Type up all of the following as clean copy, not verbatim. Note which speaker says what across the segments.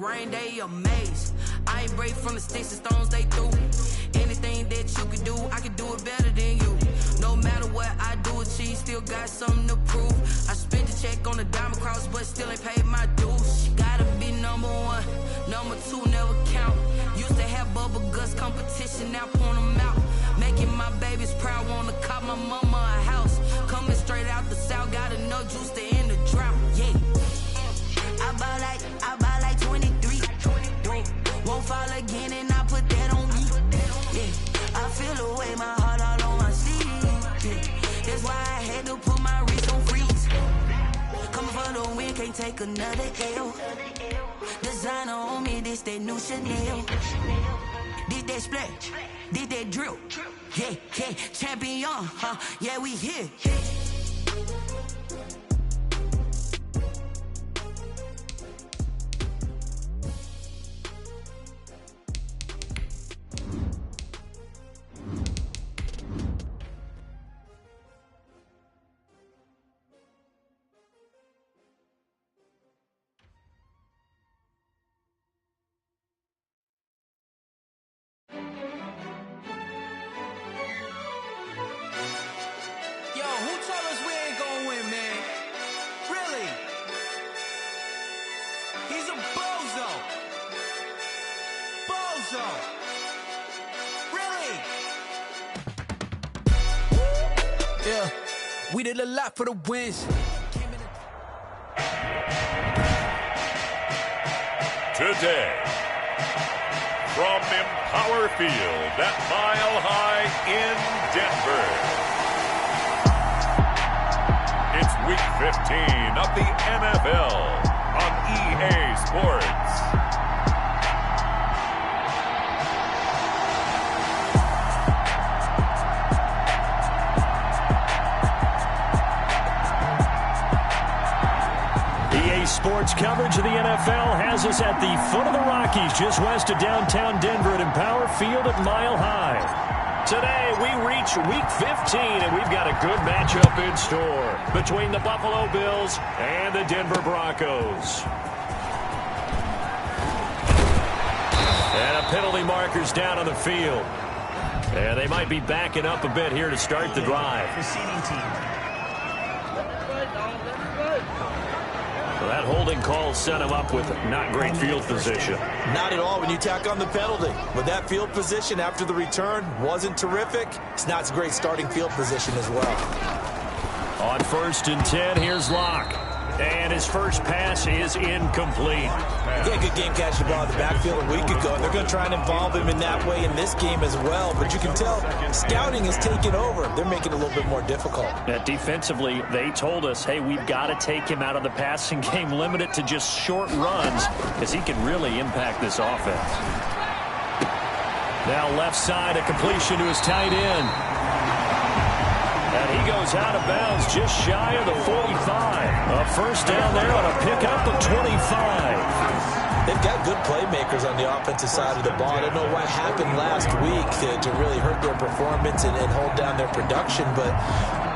Speaker 1: rain, they amazed. I ain't break from the sticks and stones they threw. Anything that you could do, I could do it better than you. No matter what I do, achieve, still got something to prove. I spent the check on the diamond cross, but still ain't paid my dues. Gotta be number one, number two never count. Used to have bubble guts competition, now point them out. Making my babies proud, wanna cop my mama a house. Coming straight out the south, got enough juice to end the drought. Yeah, I buy like 23. Won't fall again, and I put that on me. Yeah, I feel the way, my heart all on my sleeve. Yeah, that's why I had to put my wrist on freeze. Coming for the win, can't take another L. Designer on me, this that new Chanel. Did that splash, did that drill. Yeah, yeah, champion, huh? Yeah, we here.
Speaker 2: Yeah, we did a lot for the wins.
Speaker 3: Today, from Empower Field at Mile High in Denver, it's Week 15 of the NFL on EA Sports.
Speaker 4: Sports coverage of the NFL has us at the foot of the Rockies, just west of downtown Denver at Empower Field at Mile High. Today, we reach Week 15, and we've got a good matchup in store between the Buffalo Bills and the Denver Broncos. And a penalty marker's down on the field. And they might be backing up a bit here to start the drive. That holding call set him up with not great field position.
Speaker 5: Not at all when you tack on the penalty. But that field position after the return wasn't terrific. It's not a great starting field position as well.
Speaker 4: On 1st and 10, here's Locke. And his first pass is incomplete.
Speaker 5: He had a good game catching the ball in the backfield a week ago, and they're going to try and involve him in that way in this game as well. But you can tell scouting is taking over. They're making it a little bit more difficult.
Speaker 4: Defensively, they told us, hey, we've got to take him out of the passing game, limit it to just short runs, because he can really impact this offense. Now left side, a completion to his tight end. And he goes out of bounds just shy of the 45. A first down there on a pickup of 25.
Speaker 5: They've got good playmakers on the offensive side of the ball. I don't know what happened last week to really hurt their performance and hold down their production, but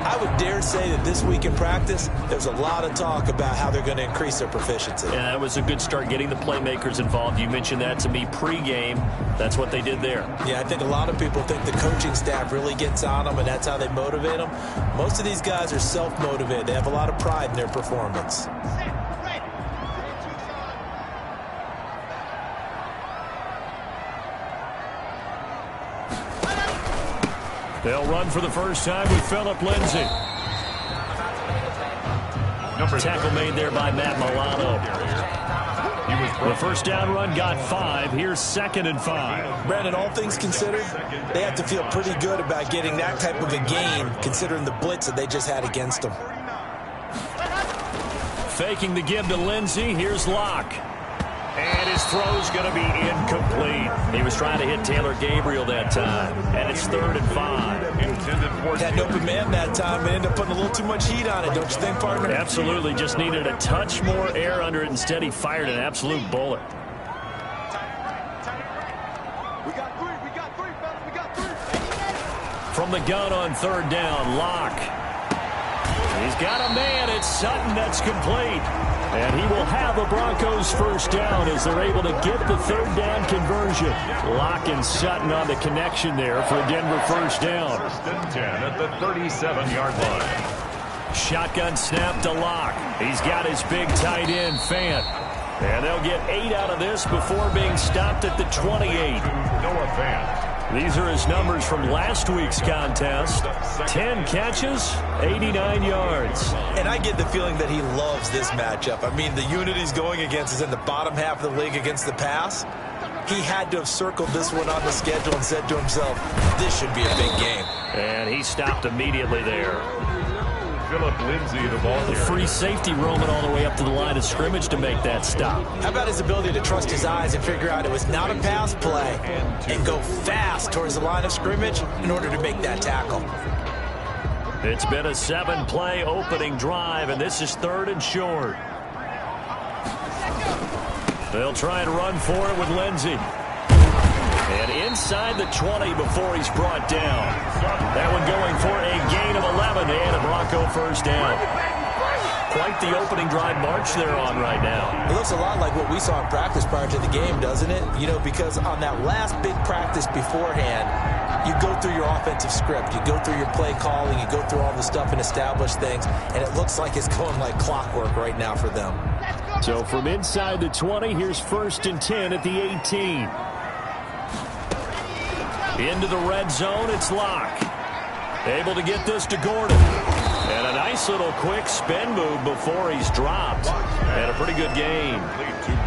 Speaker 5: I would dare say that this week in practice, there's a lot of talk about how they're going to increase their proficiency.
Speaker 4: Yeah, that was a good start getting the playmakers involved. You mentioned that to me pregame. That's what they did there.
Speaker 5: Yeah, I think a lot of people think the coaching staff really gets on them, and that's how they motivate them. Most of these guys are self-motivated. They have a lot of pride in their performance.
Speaker 4: They'll run for the first time with Phillip Lindsay. Tackle made there by Matt Milano. The first down run got 5. Here's 2nd and 5.
Speaker 5: Brandon, all things considered, they have to feel pretty good about getting that type of a gain, considering the blitz that they just had against them.
Speaker 4: Faking the give to Lindsay. Here's Locke. And his throw's going to be incomplete. He was trying to hit Taylor Gabriel that time. And it's 3rd and 5.
Speaker 5: Had an open man that time and ended up putting a little too much heat on it, don't you think, partner?
Speaker 4: Absolutely. Just needed a touch more air under it. Instead, he fired an absolute bullet. From the gun on 3rd down, Locke. He's got a man. It's Sutton that's complete. And he will have a Broncos first down as they're able to get the third down conversion. Locke and Sutton on the connection there for a Denver first down.
Speaker 3: 10 at the 37-yard line.
Speaker 4: Shotgun snap to Locke. He's got his big tight end, Fant. And they'll get 8 out of this before being stopped at the 28.
Speaker 3: Noah Fant.
Speaker 4: These are his numbers from last week's contest. 10 catches, 89 yards.
Speaker 5: And I get the feeling that he loves this matchup. I mean, the unit he's going against is in the bottom half of the league against the pass. He had to have circled this one on the schedule and said to himself, this should be a big game.
Speaker 4: And he stopped immediately there.
Speaker 3: Philip Lindsay, the ball
Speaker 4: The free safety roaming all the way up to the line of scrimmage to make that stop.
Speaker 5: How about his ability to trust his eyes and figure out it was not a pass play and go fast towards the line of scrimmage in order to make that tackle.
Speaker 4: It's been a 7-play opening drive, and this is 3rd and short. They'll try and run for it with Lindsay. And inside the 20 before he's brought down. That one going for a gain of 11 and a Bronco first down. Quite the opening drive march they're on right now.
Speaker 5: It looks a lot like what we saw in practice prior to the game, doesn't it? You know, because on that last big practice beforehand, you go through your offensive script, you go through your play calling, you go through all the stuff and establish things, and it looks like it's going like clockwork right now for them.
Speaker 4: So from inside the 20, here's 1st and 10 at the 18. Into the red zone, it's Locke. Able to get this to Gordon. And a nice little quick spin move before he's dropped. And a pretty good game.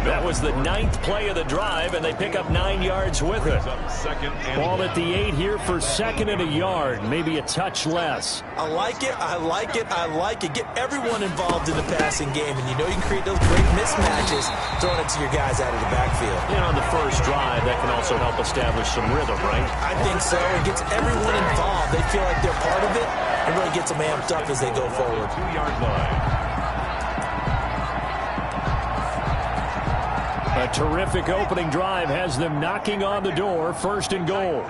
Speaker 4: That was the 9th play of the drive, and they pick up 9 yards with it. Ball at the 8 here for 2nd and a yard, maybe a touch less.
Speaker 5: I like it, I like it, I like it. Get everyone involved in the passing game, and you know you can create those great mismatches throwing it to your guys out of the backfield.
Speaker 4: And on the first drive, that can also help establish some rhythm, right?
Speaker 5: I think so. It gets everyone involved. They feel like they're part of it, and really gets them amped up as they go forward.
Speaker 3: 2-yard line.
Speaker 4: A terrific opening drive has them knocking on the door, 1st and goal.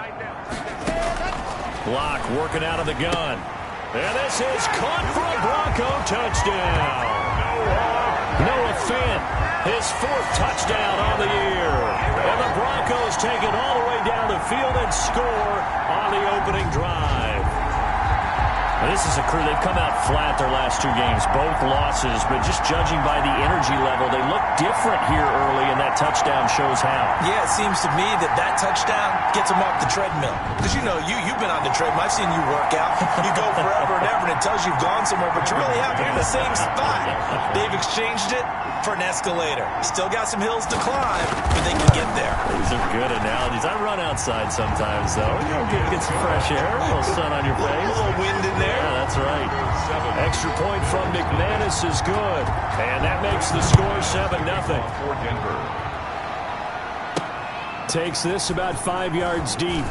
Speaker 4: Locke working out of the gun. And this is caught for a Bronco touchdown. Noah Fant, his 4th touchdown on the year. And the Broncos take it all the way down the field and score on the opening drive. This is a crew, they've come out flat their last 2 games, both losses, but just judging by the energy level, they look different here early, and that touchdown shows how.
Speaker 5: Yeah, it seems to me that touchdown gets them off the treadmill. Because, you know, you've been on the treadmill. I've seen you work out. You go forever and ever, and it tells you you've gone somewhere, but you really haven't. You're in the same spot. They've exchanged it for an escalator. Still got some hills to climb, but they can get there.
Speaker 4: These are good analogies. I run outside sometimes, though. You know, get some fresh air, a little sun on your face.
Speaker 5: A little wind in there.
Speaker 4: Yeah, that's right. Extra point from McManus is good. And that makes the score 7-0.
Speaker 3: For Denver.
Speaker 4: Takes this about 5 yards deep.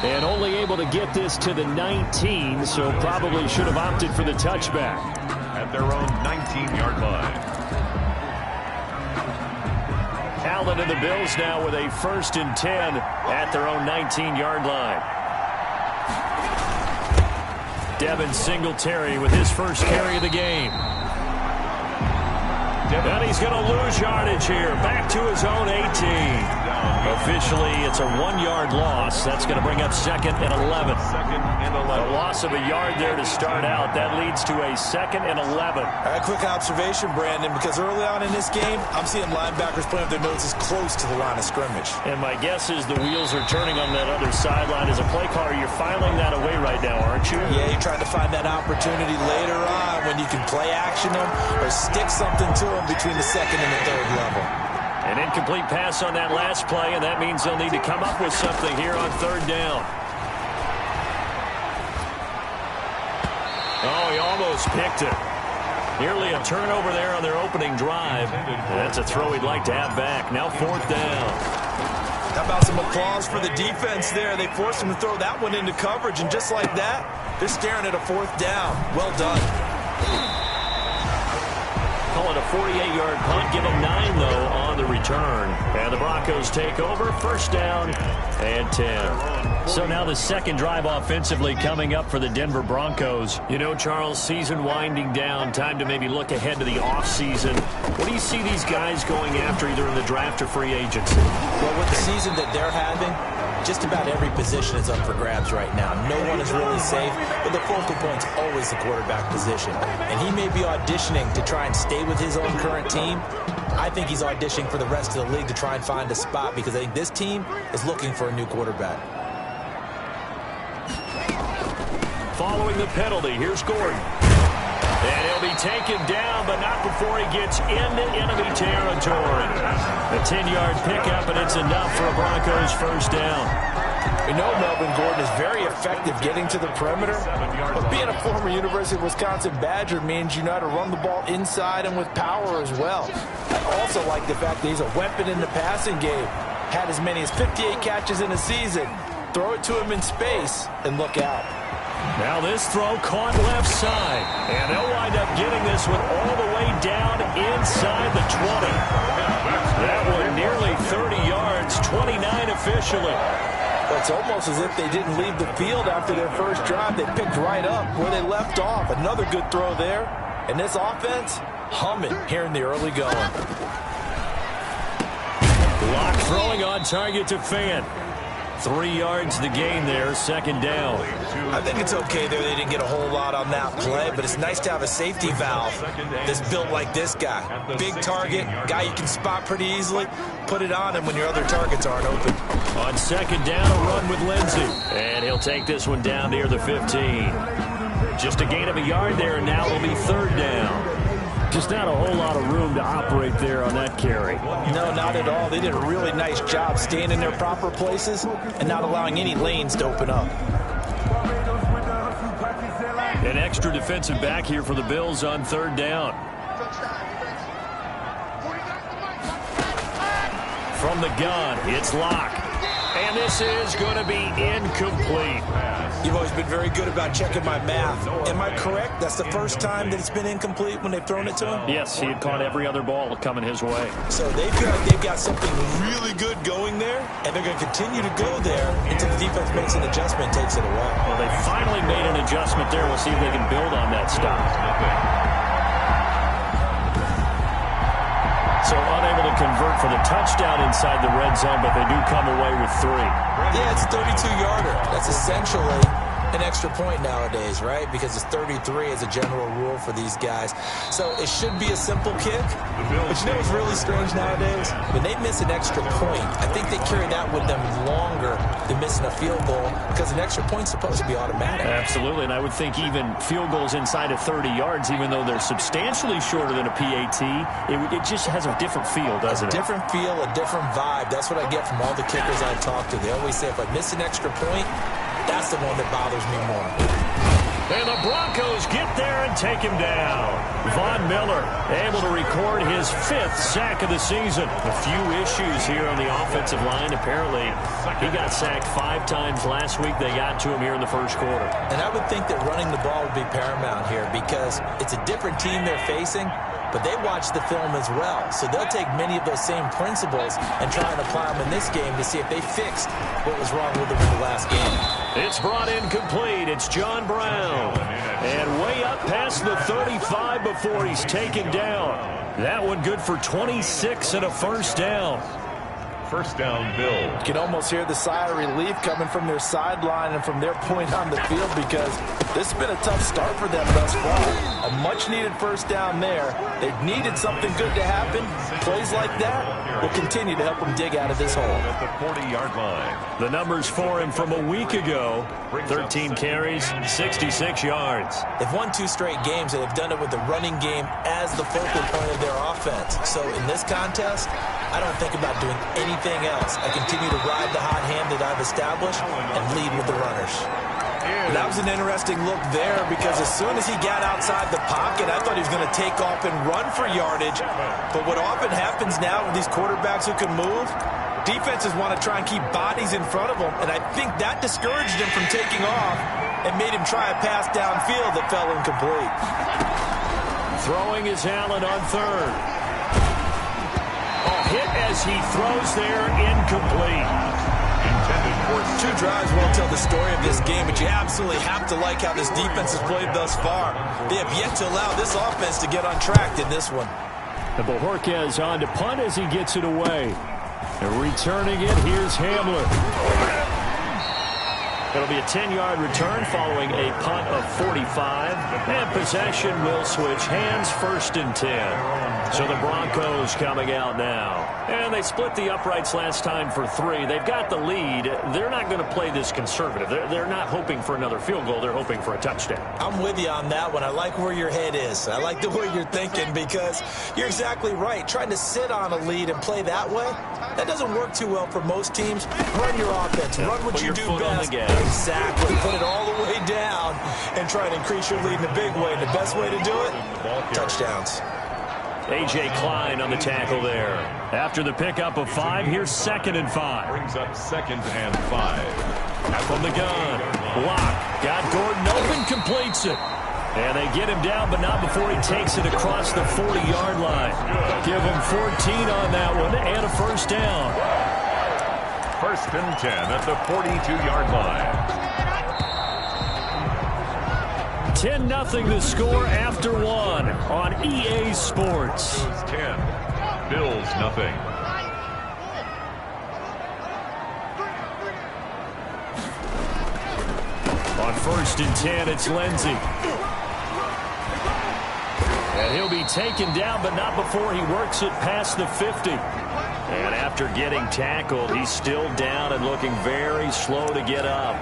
Speaker 4: And only able to get this to the 19, so probably should have opted for the touchback.
Speaker 3: At their own 19-yard line.
Speaker 4: Allen and the Bills now with a 1st and 10 at their own 19-yard line. Devin Singletary with his first carry of the game. And he's going to lose yardage here. Back to his own 18. Officially, it's a 1-yard loss. That's going to bring up 2nd and 11. A loss of a yard there to start out. That leads to a 2nd and 11.
Speaker 5: All right, quick observation, Brandon, because early on in this game, I'm seeing linebackers putting up their noses close to the line of scrimmage.
Speaker 4: And my guess is the wheels are turning on that other sideline. As a play caller, you're filing that away right now, aren't you?
Speaker 5: Yeah, you're trying to find that opportunity later on when you can play action them or stick something to them between the 2nd and the 3rd level.
Speaker 4: An incomplete pass on that last play, and that means they'll need to come up with something here on 3rd down. Oh, he almost picked it. Nearly a turnover there on their opening drive. And that's a throw he'd like to have back. Now 4th down.
Speaker 5: How about some applause for the defense there? They forced him to throw that one into coverage, and just like that, they're staring at a 4th down. Well done.
Speaker 4: Call it a 48-yard punt. Give them 9, though, on the return. And the Broncos take over. First down and 10. So now the second drive offensively coming up for the Denver Broncos. You know, Charles, season winding down. Time to maybe look ahead to the offseason. What do you see these guys going after either in the draft or free agency?
Speaker 5: Well, with the season that they're having, just about every position is up for grabs right now. No one is really safe, but the focal point's always the quarterback position. And he may be auditioning to try and stay with his own current team. I think he's auditioning for the rest of the league to try and find a spot because I think this team is looking for a new quarterback.
Speaker 4: Following the penalty, here's Gordon. And he'll be taken down, but not before he gets into enemy territory. A 10-yard pickup, and it's enough for a Broncos first down.
Speaker 6: We know Melvin Gordon is very effective getting to the perimeter, but being a former University of Wisconsin Badger means you know how to run the ball inside and with power as well. I also like the fact that he's a weapon in the passing game. Had as many as 58 catches in a season. Throw it to him in space and look out.
Speaker 4: Now this throw caught left side, and they'll wind up getting this one all the way down inside the 20. That one nearly 30 yards, 29 officially.
Speaker 6: It's almost as if they didn't leave the field after their first drive. They picked right up where they left off. Another good throw there. And this offense, humming here in the early going.
Speaker 4: Lock throwing on target to Fan. 3 yards the gain there, second down.
Speaker 5: I think it's okay there. They didn't get a whole lot on that play, but it's nice to have a safety valve that's built like this guy. Big target, guy you can spot pretty easily. Put it on him when your other targets aren't open.
Speaker 4: On second down, a run with Lindsey. And he'll take this one down near the 15. Just a gain of a yard there, and now it'll be third down. Just not a whole lot of room to operate there on that carry.
Speaker 6: No, not at all. They did a really nice job staying in their proper places and not allowing any lanes to open up.
Speaker 4: An extra defensive back here for the Bills on third down. From the gun, it's Locke. And this is going to be incomplete.
Speaker 5: You've always been very good about checking my math. Am I correct? That's the first time that it's been incomplete when they've thrown it to him?
Speaker 4: Yes, he had caught every other ball coming his way.
Speaker 5: So they feel like they've got something really good going there, and they're going to continue to go there until the defense makes an adjustment and takes it away.
Speaker 4: Well, they finally made an adjustment there. We'll see if they can build on that stop. So unable to convert for the touchdown inside the red zone, but they do come away with 3.
Speaker 5: Yeah, it's a 32-yarder. That's essentially an extra point nowadays, right? Because it's 33 as a general rule for these guys. So it should be a simple kick. But you know what's really strange nowadays? When they miss an extra point, I think they carry that with them longer than missing a field goal because an extra point's supposed to be automatic.
Speaker 4: Absolutely, and I would think even field goals inside of 30 yards, even though they're substantially shorter than a PAT, it just has a different feel, doesn't it?
Speaker 5: A different feel, a different vibe. That's what I get from all the kickers I talk to. They always say if I miss an extra point, that's the one that bothers me more.
Speaker 4: And the Broncos get there and take him down. Von Miller able to record his 5th sack of the season. A few issues here on the offensive line. Apparently, he got sacked 5 times last week. They got to him here in the first quarter.
Speaker 5: And I would think that running the ball would be paramount here because it's a different team they're facing, but they watch the film as well. So they'll take many of those same principles and try and apply them in this game to see if they fixed what was wrong with them in the last game.
Speaker 4: It's brought in complete. It's John Brown. And way up past the 35 before he's taken down. That one good for 26 and a first down.
Speaker 3: First down, Bill.
Speaker 6: You can almost hear the sigh of relief coming from their sideline and from their point on the field because this has been a tough start for them thus far. A much-needed first down there. They've needed something good to happen. Plays like that will continue to help them dig out of this hole.
Speaker 3: At the 40-yard line.
Speaker 4: The numbers for him from a week ago, 13 carries, 66 yards.
Speaker 5: They've won 2 straight games, and they've done it with the running game as the focal point of their offense. So in this contest, I don't think about doing anything else. I continue to ride the hot hand that I've established and lead with the runners. That was an interesting look there because as soon as he got outside the pocket, I thought he was going to take off and run for yardage. But what often happens now with these quarterbacks who can move, defenses want to try and keep bodies in front of them, and I think that discouraged him from taking off and made him try a pass downfield that fell incomplete.
Speaker 4: Throwing is Allen on third. Hit as he throws there, incomplete.
Speaker 5: Two drives won't tell the story of this game, but you absolutely have to like how this defense has played thus far. They have yet to allow this offense to get on track in this one.
Speaker 4: And Bojorquez on to punt as he gets it away. And returning it, here's Hamler. It'll be a 10-yard return following a punt of 45. And possession will switch hands, 1st and 10. So the Broncos coming out now. And they split the uprights last time for 3. They've got the lead. They're not going to play this conservative. They're not hoping for another field goal. They're hoping for a touchdown.
Speaker 5: I'm with you on that one. I like where your head is. I like the way you're thinking because you're exactly right. Trying to sit on a lead and play that way, that doesn't work too well for most teams. Run your offense. Run what you do best. Exactly. Put it all the way down and try to increase your lead in a big way. And the best way to do it, touchdowns.
Speaker 4: A.J. Klein on the tackle there. After the pickup of 5, here's 2nd and 5.
Speaker 3: Brings up 2nd and 5.
Speaker 4: From the gun. Block. Got Gordon open, completes it. And they get him down, but not before he takes it across the 40-yard line. Give him 14 on that one and a 1st down.
Speaker 3: 1st and 10 at the 42-yard line.
Speaker 4: 10-0 the score after 1 on EA Sports.
Speaker 3: 10, Bills nothing.
Speaker 4: On 1st and 10, it's Lindsey. And he'll be taken down, but not before he works it past the 50. And after getting tackled, he's still down and looking very slow to get up.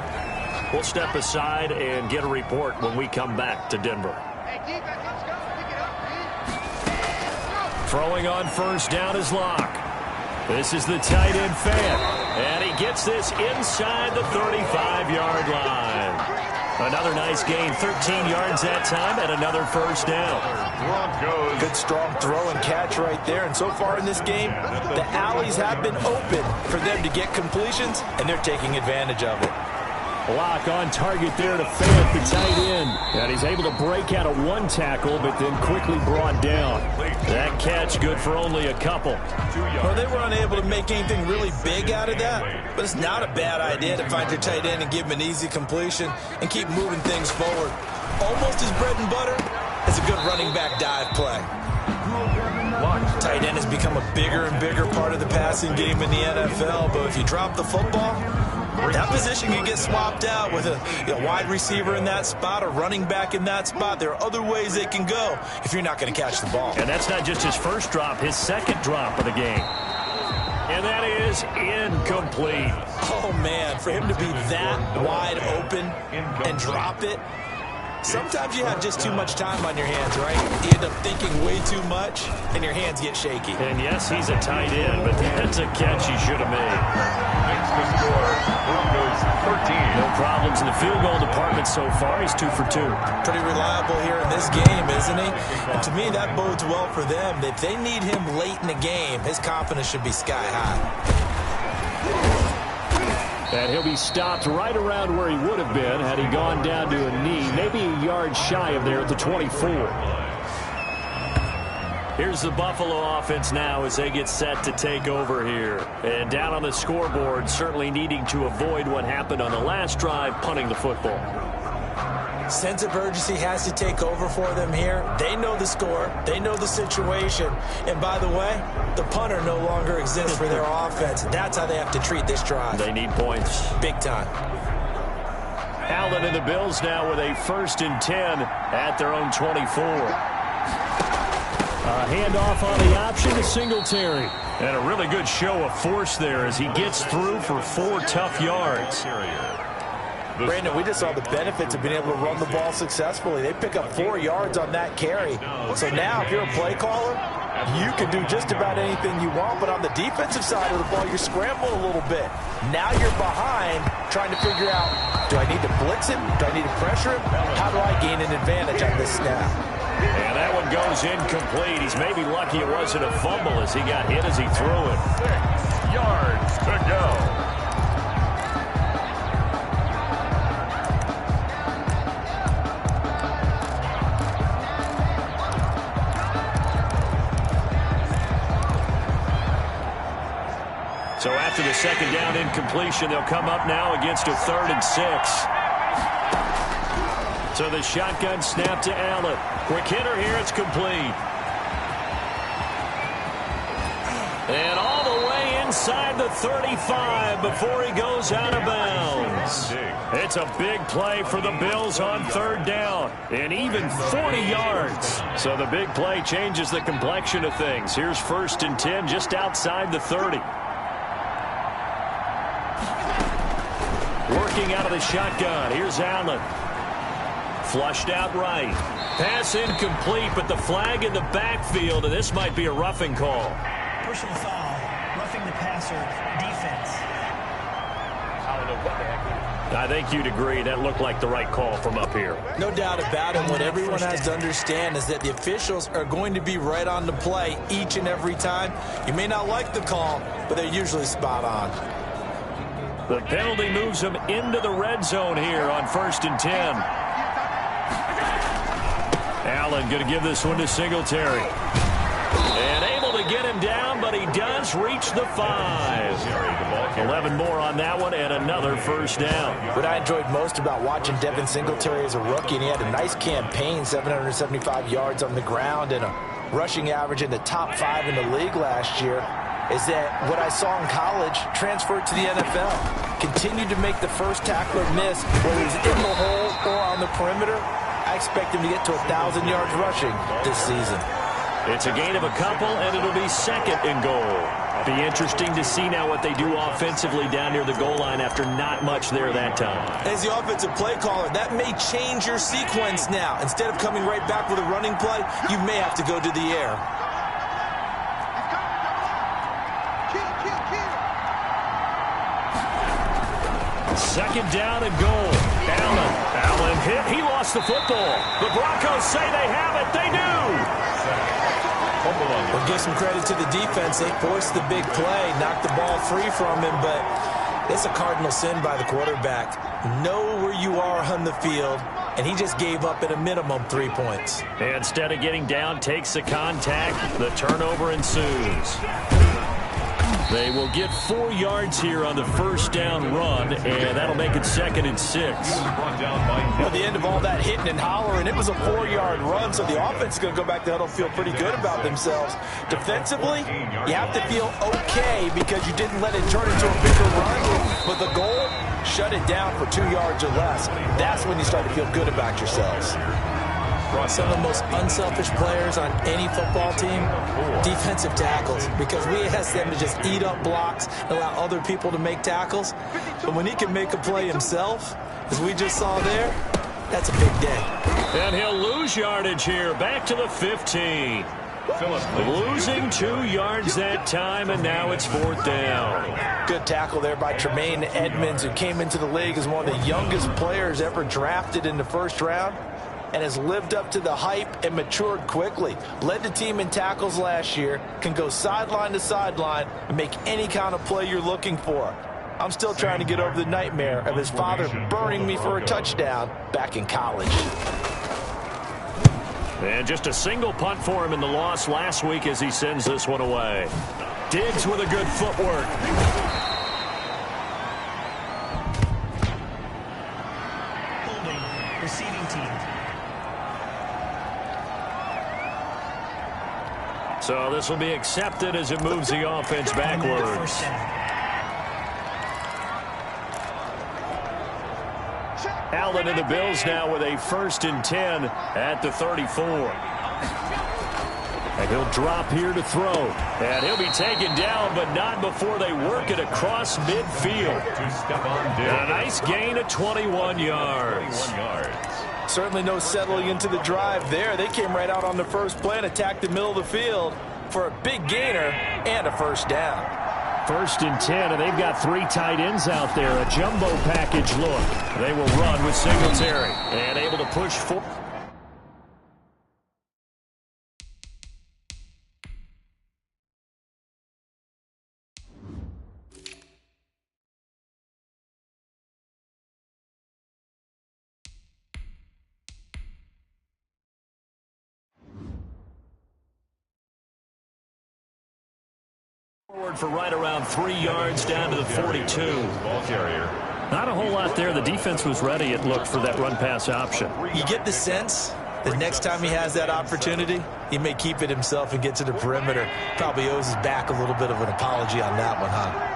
Speaker 4: We'll step aside and get a report when we come back to Denver. Throwing on 1st down is Locke. This is the tight end fan. And he gets this inside the 35-yard line. Another nice gain, 13 yards that time, and another 1st down.
Speaker 3: Broncos.
Speaker 6: Good strong throw and catch right there. And so far in this game, the alleys have been open for them to get completions, and they're taking advantage of it.
Speaker 4: Block on target there to Fayette, the tight end. And he's able to break out of 1 tackle, but then quickly brought down. That catch good for only a couple.
Speaker 5: Well, they were unable to make anything really big out of that, but it's not a bad idea to find your tight end and give him an easy completion and keep moving things forward. Almost his bread and butter is a good running back dive play. Tight end has become a bigger and bigger part of the passing game in the NFL, but if you drop the football, that position can get swapped out with a wide receiver in that spot, a running back in that spot. There are other ways it can go if you're not going to catch the ball.
Speaker 4: And that's not just his 1st drop, his 2nd drop of the game. And that is incomplete.
Speaker 5: Oh, man, for him to be that wide open and drop it, sometimes you have just too much time on your hands, right? You end up thinking way too much, and your hands get shaky.
Speaker 4: And yes, he's a tight end, but that's a catch he should have made.
Speaker 3: Makes the score, Broncos 13.
Speaker 4: No problems in the field goal department so far. He's 2 for 2.
Speaker 5: Pretty reliable here in this game, isn't he? And to me, that bodes well for them. If they need him late in the game, his confidence should be sky high.
Speaker 4: And he'll be stopped right around where he would have been had he gone down to a knee, maybe a yard shy of there at the 24. Here's the Buffalo offense now as they get set to take over here. And down on the scoreboard, certainly needing to avoid what happened on the last drive, punting the football.
Speaker 5: Sense of urgency has to take over for them here. They know the score. They know the situation. And by the way, the punter no longer exists for their offense. That's how they have to treat this drive.
Speaker 4: They need points.
Speaker 5: Big time.
Speaker 4: Allen and the Bills now with a 1st and 10 at their own 24. A handoff on the option to Singletary. And a really good show of force there as he gets through for 4 tough yards.
Speaker 6: Brandon, we just saw the benefits of being able to run the ball successfully. They pick up 4 yards on that carry. So now if you're a play caller, you can do just about anything you want. But on the defensive side of the ball, you're scrambling a little bit. Now you're behind trying to figure out, do I need to blitz him? Do I need to pressure him? How do I gain an advantage on this snap?
Speaker 4: And that one goes incomplete. He's maybe lucky it wasn't a fumble as he got hit as he threw it.
Speaker 3: 6 yards to go.
Speaker 4: So after the second down incompletion, they'll come up now against a 3rd and 6. So the shotgun snap to Allen. Quick hitter here. It's complete. And all the way inside the 35 before he goes out of bounds. It's a big play for the Bills on 3rd down. And even 40 yards. So the big play changes the complexion of things. Here's 1st and 10 just outside the 30. Working out of the shotgun. Here's Allen. Flushed out right. Pass incomplete, but the flag in the backfield, and this might be a roughing call.
Speaker 7: Personal foul. Roughing the passer. Defense.
Speaker 6: I don't know what the heck.
Speaker 4: I think you'd agree that looked like the right call from up here.
Speaker 5: No doubt about it. What everyone has to understand is that the officials are going to be right on the play each and every time. You may not like the call, but they're usually spot on.
Speaker 4: The penalty moves him into the red zone here on 1st and 10. Allen going to give this one to Singletary. And able to get him down, but he does reach the 5. 11 more on that one and another 1st down.
Speaker 5: What I enjoyed most about watching Devin Singletary as a rookie, and he had a nice campaign, 775 yards on the ground and a rushing average in the top 5 in the league last year, is that what I saw in college transferred to the NFL. Continued to make the first tackler miss, whether he's in the hole or on the perimeter. I expect him to get to 1,000 yards rushing this season.
Speaker 4: It's a gain of a couple, and it'll be 2nd and goal. Be interesting to see now what they do offensively down near the goal line after not much there that time.
Speaker 5: As the offensive play caller, that may change your sequence now. Instead of coming right back with a running play, you may have to go to the air.
Speaker 4: Second down and goal. Allen hit. He lost the football. The Broncos say they have it. They do.
Speaker 5: We'll give some credit to the defense. They forced the big play, knocked the ball free from him, but it's a cardinal sin by the quarterback. Know where you are on the field, and he just gave up at a minimum 3 points.
Speaker 4: Instead of getting down, takes the contact. The turnover ensues. They will get 4 yards here on the 1st down run, and that'll make it 2nd and 6.
Speaker 5: At the end of all that hitting and hollering, it was a 4-yard run, so the offense is going to go back to huddle, feel pretty good about themselves. Defensively, you have to feel okay because you didn't let it turn into a bigger run, but the goal, shut it down for 2 yards or less. That's when you start to feel good about yourselves. Some of the most unselfish players on any football team, defensive tackles, because we ask them to just eat up blocks and allow other people to make tackles. But when he can make a play himself, as we just saw there, that's a big day.
Speaker 4: And he'll lose yardage here, back to the 15. Losing 2 yards that time, and now it's 4th down.
Speaker 5: Good tackle there by Tremaine Edmonds, who came into the league as one of the youngest players ever drafted in the 1st round. And has lived up to the hype and matured quickly. Led the team in tackles last year, can go sideline to sideline and make any kind of play you're looking for. I'm still trying to get over the nightmare of his father burning me for a touchdown back in college.
Speaker 4: And just a single punt for him in the loss last week as he sends this one away. Diggs with a good footwork.
Speaker 7: Holding. Receiving team.
Speaker 4: So this will be accepted as it moves the offense backwards. Allen and the Bills now with a 1st and 10 at the 34. And he'll drop here to throw. And he'll be taken down, but not before they work it across midfield. And a nice gain of 21 yards.
Speaker 5: Certainly no settling into the drive there. They came right out on the first play and attacked the middle of the field for a big gainer and a 1st down.
Speaker 4: 1st and 10, and they've got 3 tight ends out there. A jumbo package look. They will run with Singletary and able to push forward. forward for right around 3 yards down to the 42.
Speaker 3: Ball carrier.
Speaker 4: Not a whole lot there. The defense was ready, it looked, for that run-pass option.
Speaker 5: You get the sense that next time he has that opportunity, he may keep it himself and get to the perimeter. Probably owes his back a little bit of an apology on that one, huh?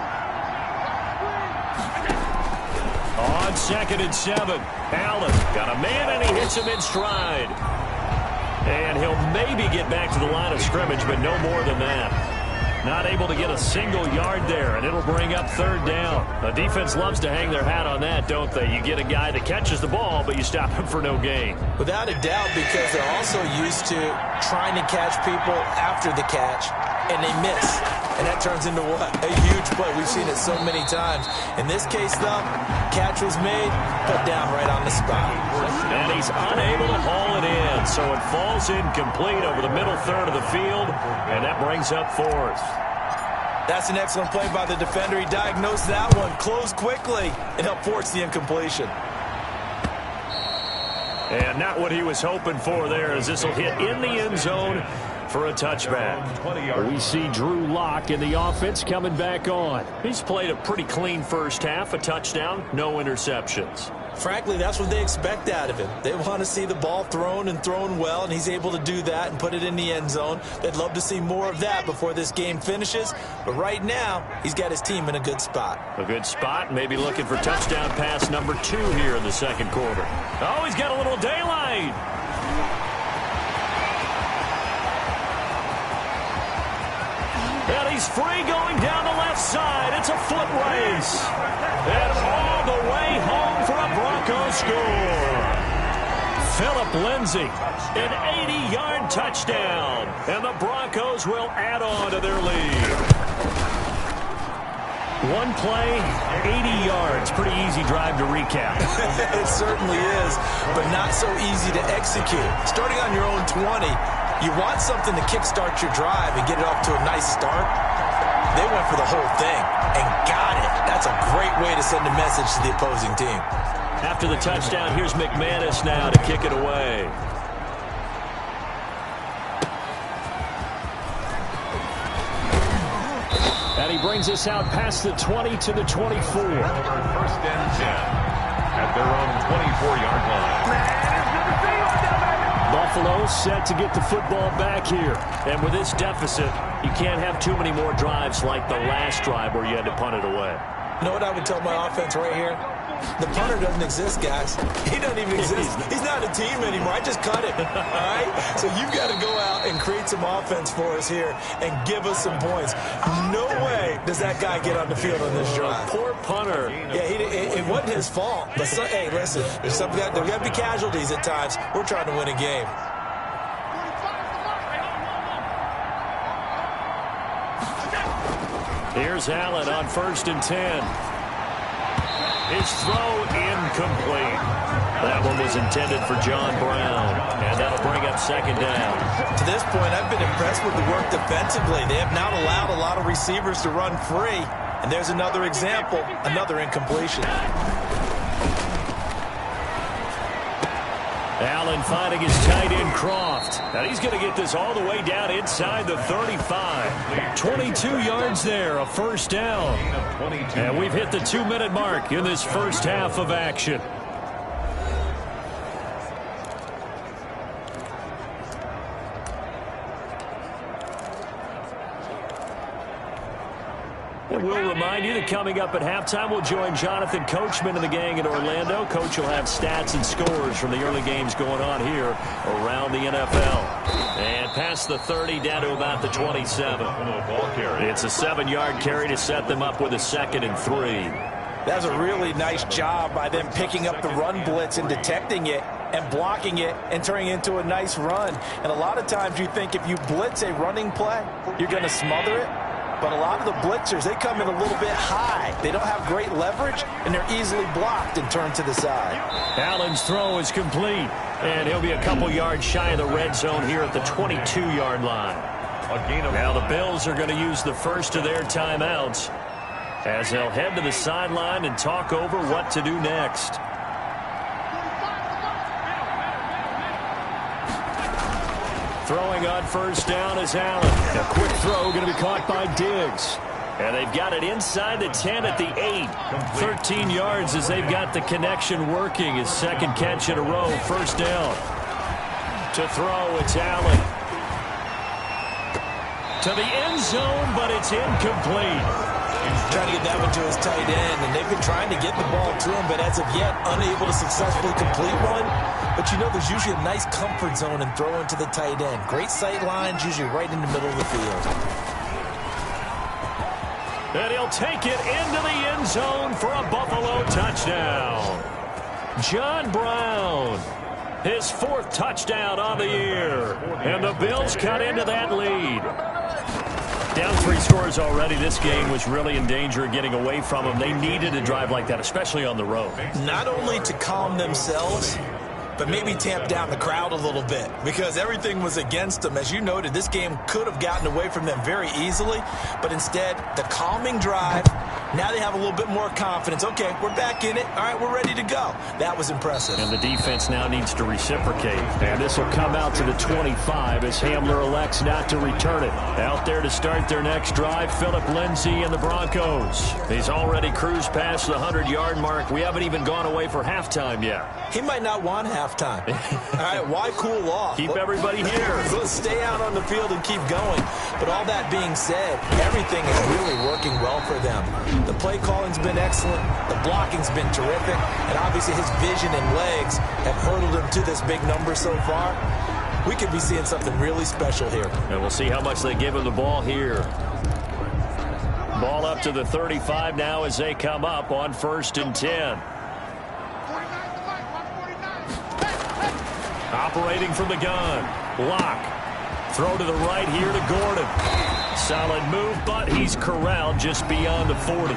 Speaker 4: On 2nd and 7, Allen got a man, and he hits him in stride. And he'll maybe get back to the line of scrimmage, but no more than that. Not able to get a single yard there, and it'll bring up 3rd down. The defense loves to hang their hat on that, don't they? You get a guy that catches the ball, but you stop him for no gain.
Speaker 5: Without a doubt, because they're also used to trying to catch people after the catch, and they miss. And that turns into what? A huge play. We've seen it so many times. In this case, though, catch was made, put down right on the spot.
Speaker 4: And he's unable to haul it in, so it falls incomplete over the middle third of the field, and that brings up 4th.
Speaker 5: That's an excellent play by the defender. He diagnosed that one, closed quickly, and helped force the incompletion.
Speaker 4: And not what he was hoping for there, as this will hit in the end zone for a touchback. We see Drew Lock in the offense coming back on. He's played a pretty clean first half, a touchdown, no interceptions.
Speaker 5: Frankly, that's what they expect out of him. They want to see the ball thrown and thrown well, and he's able to do that and put it in the end zone. They'd love to see more of that before this game finishes, but right now, he's got his team in a good spot.
Speaker 4: A good spot, maybe looking for touchdown pass number 2 here in the 2nd quarter. Oh, he's got a little daylight. And he's free going down the left side. It's a foot race. And all the way home for a Broncos score. Phillip Lindsay, an 80-yard touchdown. And the Broncos will add on to their lead. One play, 80 yards. Pretty easy drive to recap.
Speaker 5: It certainly is, but not so easy to execute. Starting on your own 20, you want something to kickstart your drive and get it off to a nice start. They went for the whole thing and got it. That's a great way to send a message to the opposing team.
Speaker 4: After the touchdown, here's McManus now to kick it away. And he brings us out past the 20 to the 24.
Speaker 3: 1st and 10 at their own 24-yard line.
Speaker 4: Buffalo set to get the football back here. And with this deficit, you can't have too many more drives like the last drive where you had to punt it away.
Speaker 5: You know what I would tell my offense right here? The punter doesn't exist, guys. He doesn't even exist. He's not a team anymore. I just cut him. All right? So you've got to go out and create some offense for us here and give us some points. No way does that guy get on the field on this drive.
Speaker 4: Poor punter.
Speaker 5: Yeah, it wasn't his fault. But hey, listen, there's got to be casualties at times. We're trying to win a game.
Speaker 4: Here's Allen on 1st and 10. His throw incomplete. That one was intended for John Brown, and that'll bring up 2nd down.
Speaker 5: To this point, I've been impressed with the work defensively. They have not allowed a lot of receivers to run free, and there's another example, another incompletion.
Speaker 4: Allen finding his tight end Croft. And he's going to get this all the way down inside the 35. 22 yards there, a 1st down. And we've hit the 2-minute mark in this first half of action. And we'll remind you that coming up at halftime, we'll join Jonathan Coachman and the gang in Orlando. Coach will have stats and scores from the early games going on here around the NFL. And past the 30, down to about the 27. It's a 7-yard carry to set them up with a 2nd and 3.
Speaker 6: That's a really nice job by them picking up the run blitz and detecting it and blocking it and turning it into a nice run. And a lot of times you think if you blitz a running play, you're going to smother it. But a lot of the blitzers, they come in a little bit high. They don't have great leverage, and they're easily blocked and turned to the side.
Speaker 4: Allen's throw is complete, and he'll be a couple yards shy of the red zone here at the 22-yard line. Now the Bills are going to use the first of their timeouts as they'll head to the sideline and talk over what to do next. Throwing on 1st down is Allen. A quick throw going to be caught by Diggs. And they've got it inside the 10 at the 8. 13 yards as they've got the connection working. His second catch in a row, first down. To throw, it's Allen. To the end zone, but it's incomplete.
Speaker 5: Trying to get that one to his tight end, and they've been trying to get the ball to him, but as of yet, unable to successfully complete one. But you know, there's usually a nice comfort zone in throwing to the tight end. Great sight lines, usually right in the middle of the field.
Speaker 4: And he'll take it into the end zone for a Buffalo touchdown. John Brown, his 4th touchdown on the year. And the Bills cut into that lead. Down 3 scores already. This game was really in danger of getting away from them. They needed a drive like that, especially on the road.
Speaker 5: Not only to calm themselves, but maybe tamp down the crowd a little bit, because everything was against them. As you noted, this game could have gotten away from them very easily, but instead, the calming drive, now they have a little bit more confidence. Okay, we're back in it. All right, we're ready to go. That was impressive.
Speaker 4: And the defense now needs to reciprocate. And this will come out to the 25 as Hamler elects not to return it. Out there to start their next drive, Phillip Lindsay and the Broncos. He's already cruised past the 100-yard mark. We haven't even gone away for halftime yet.
Speaker 5: He might not want halftime. All right, why cool off?
Speaker 4: Keep everybody here.
Speaker 5: Let's stay out on the field and keep going. But all that being said, everything is really working well for them. The play calling's been excellent. The blocking's been terrific. And obviously his vision and legs have hurdled him to this big number so far. We could be seeing something really special here.
Speaker 4: And we'll see how much they give him the ball here. Ball up to the 35 now as they come up on 1st and 10. Operating from the gun. Lock. Throw to the right here to Gordon. Solid move, but he's corralled just beyond the 40.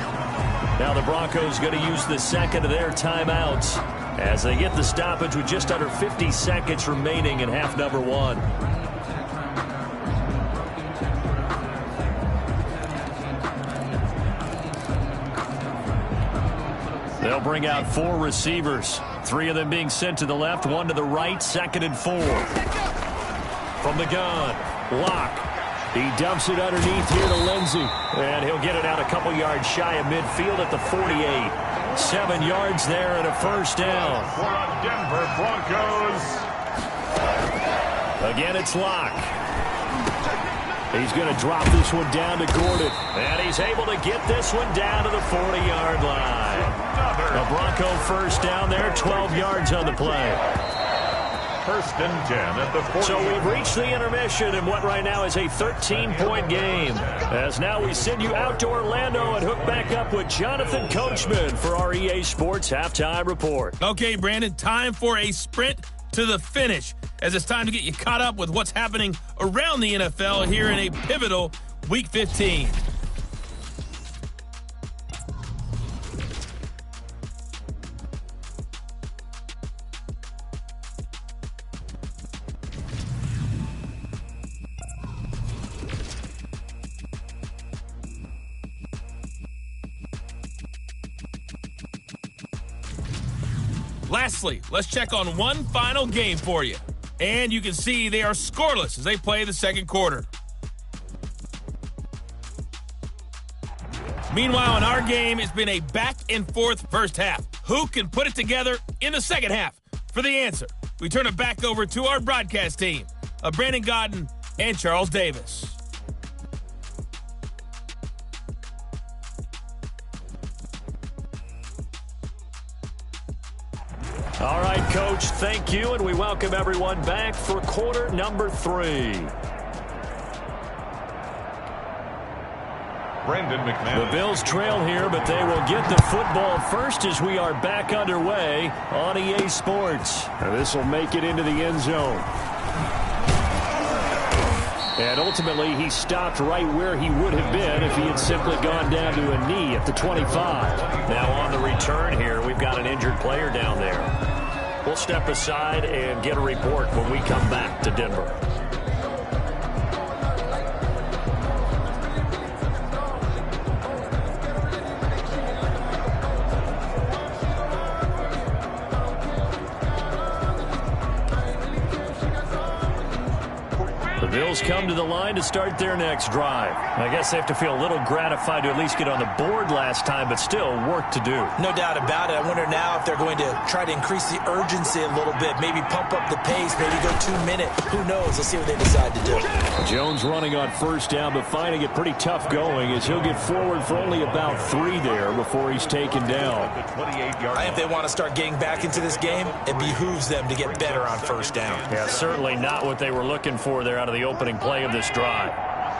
Speaker 4: Now the Broncos going to use the second of their timeouts as they get the stoppage with just under 50 seconds remaining in half number 1. They'll bring out 4 receivers. 3 of them being sent to the left, 1 to the right, 2nd and 4. From the gun, Lock. He dumps it underneath here to Lindsay. And he'll get it out a couple yards shy of midfield at the 48. 7 yards there and a first down.
Speaker 3: For the Denver Broncos.
Speaker 4: Again, it's Lock. He's going to drop this one down to Gordon. And he's able to get this one down to the 40-yard line. A Bronco first down there, 12 yards on the play.
Speaker 3: 1st and 10 at the 40.
Speaker 4: So we've reached the intermission in what right now is a 13-point game. As now we send you out to Orlando and hook back up with Jonathan Coachman for our EA Sports Halftime Report.
Speaker 8: Okay, Brandon, time for a sprint to the finish, as it's time to get you caught up with what's happening around the NFL here in a pivotal Week 15. Lastly, let's check on one final game for you. And you can see they are scoreless as they play the second quarter. Meanwhile, in our game, it's been a back-and-forth first half. Who can put it together in the second half? For the answer, we turn it back over to our broadcast team of Brandon Godden and Charles Davis.
Speaker 4: All right, Coach, thank you, and we welcome everyone back for quarter number 3.
Speaker 3: Brendan McMahon.
Speaker 4: The Bills trail here, but they will get the football first as we are back underway on EA Sports. And this will make it into the end zone. And ultimately, he stopped right where he would have been if he had simply gone down to a knee at the 25. Now on the return here, we've got an injured player down there. We'll step aside and get a report when we come back to Denver. Bills come to the line to start their next drive. I guess they have to feel a little gratified to at least get on the board last time, but still work to do.
Speaker 5: No doubt about it. I wonder now if they're going to try to increase the urgency a little bit, maybe pump up the pace, maybe go 2 minute. Who knows? Let's see what they decide to do.
Speaker 4: Jones running on first down, but finding it pretty tough going as he'll get forward for only about 3 there before he's taken down.
Speaker 5: I think if they want to start getting back into this game, it behooves them to get better on first down.
Speaker 4: Yeah, certainly not what they were looking for there out of the opening play of this drive.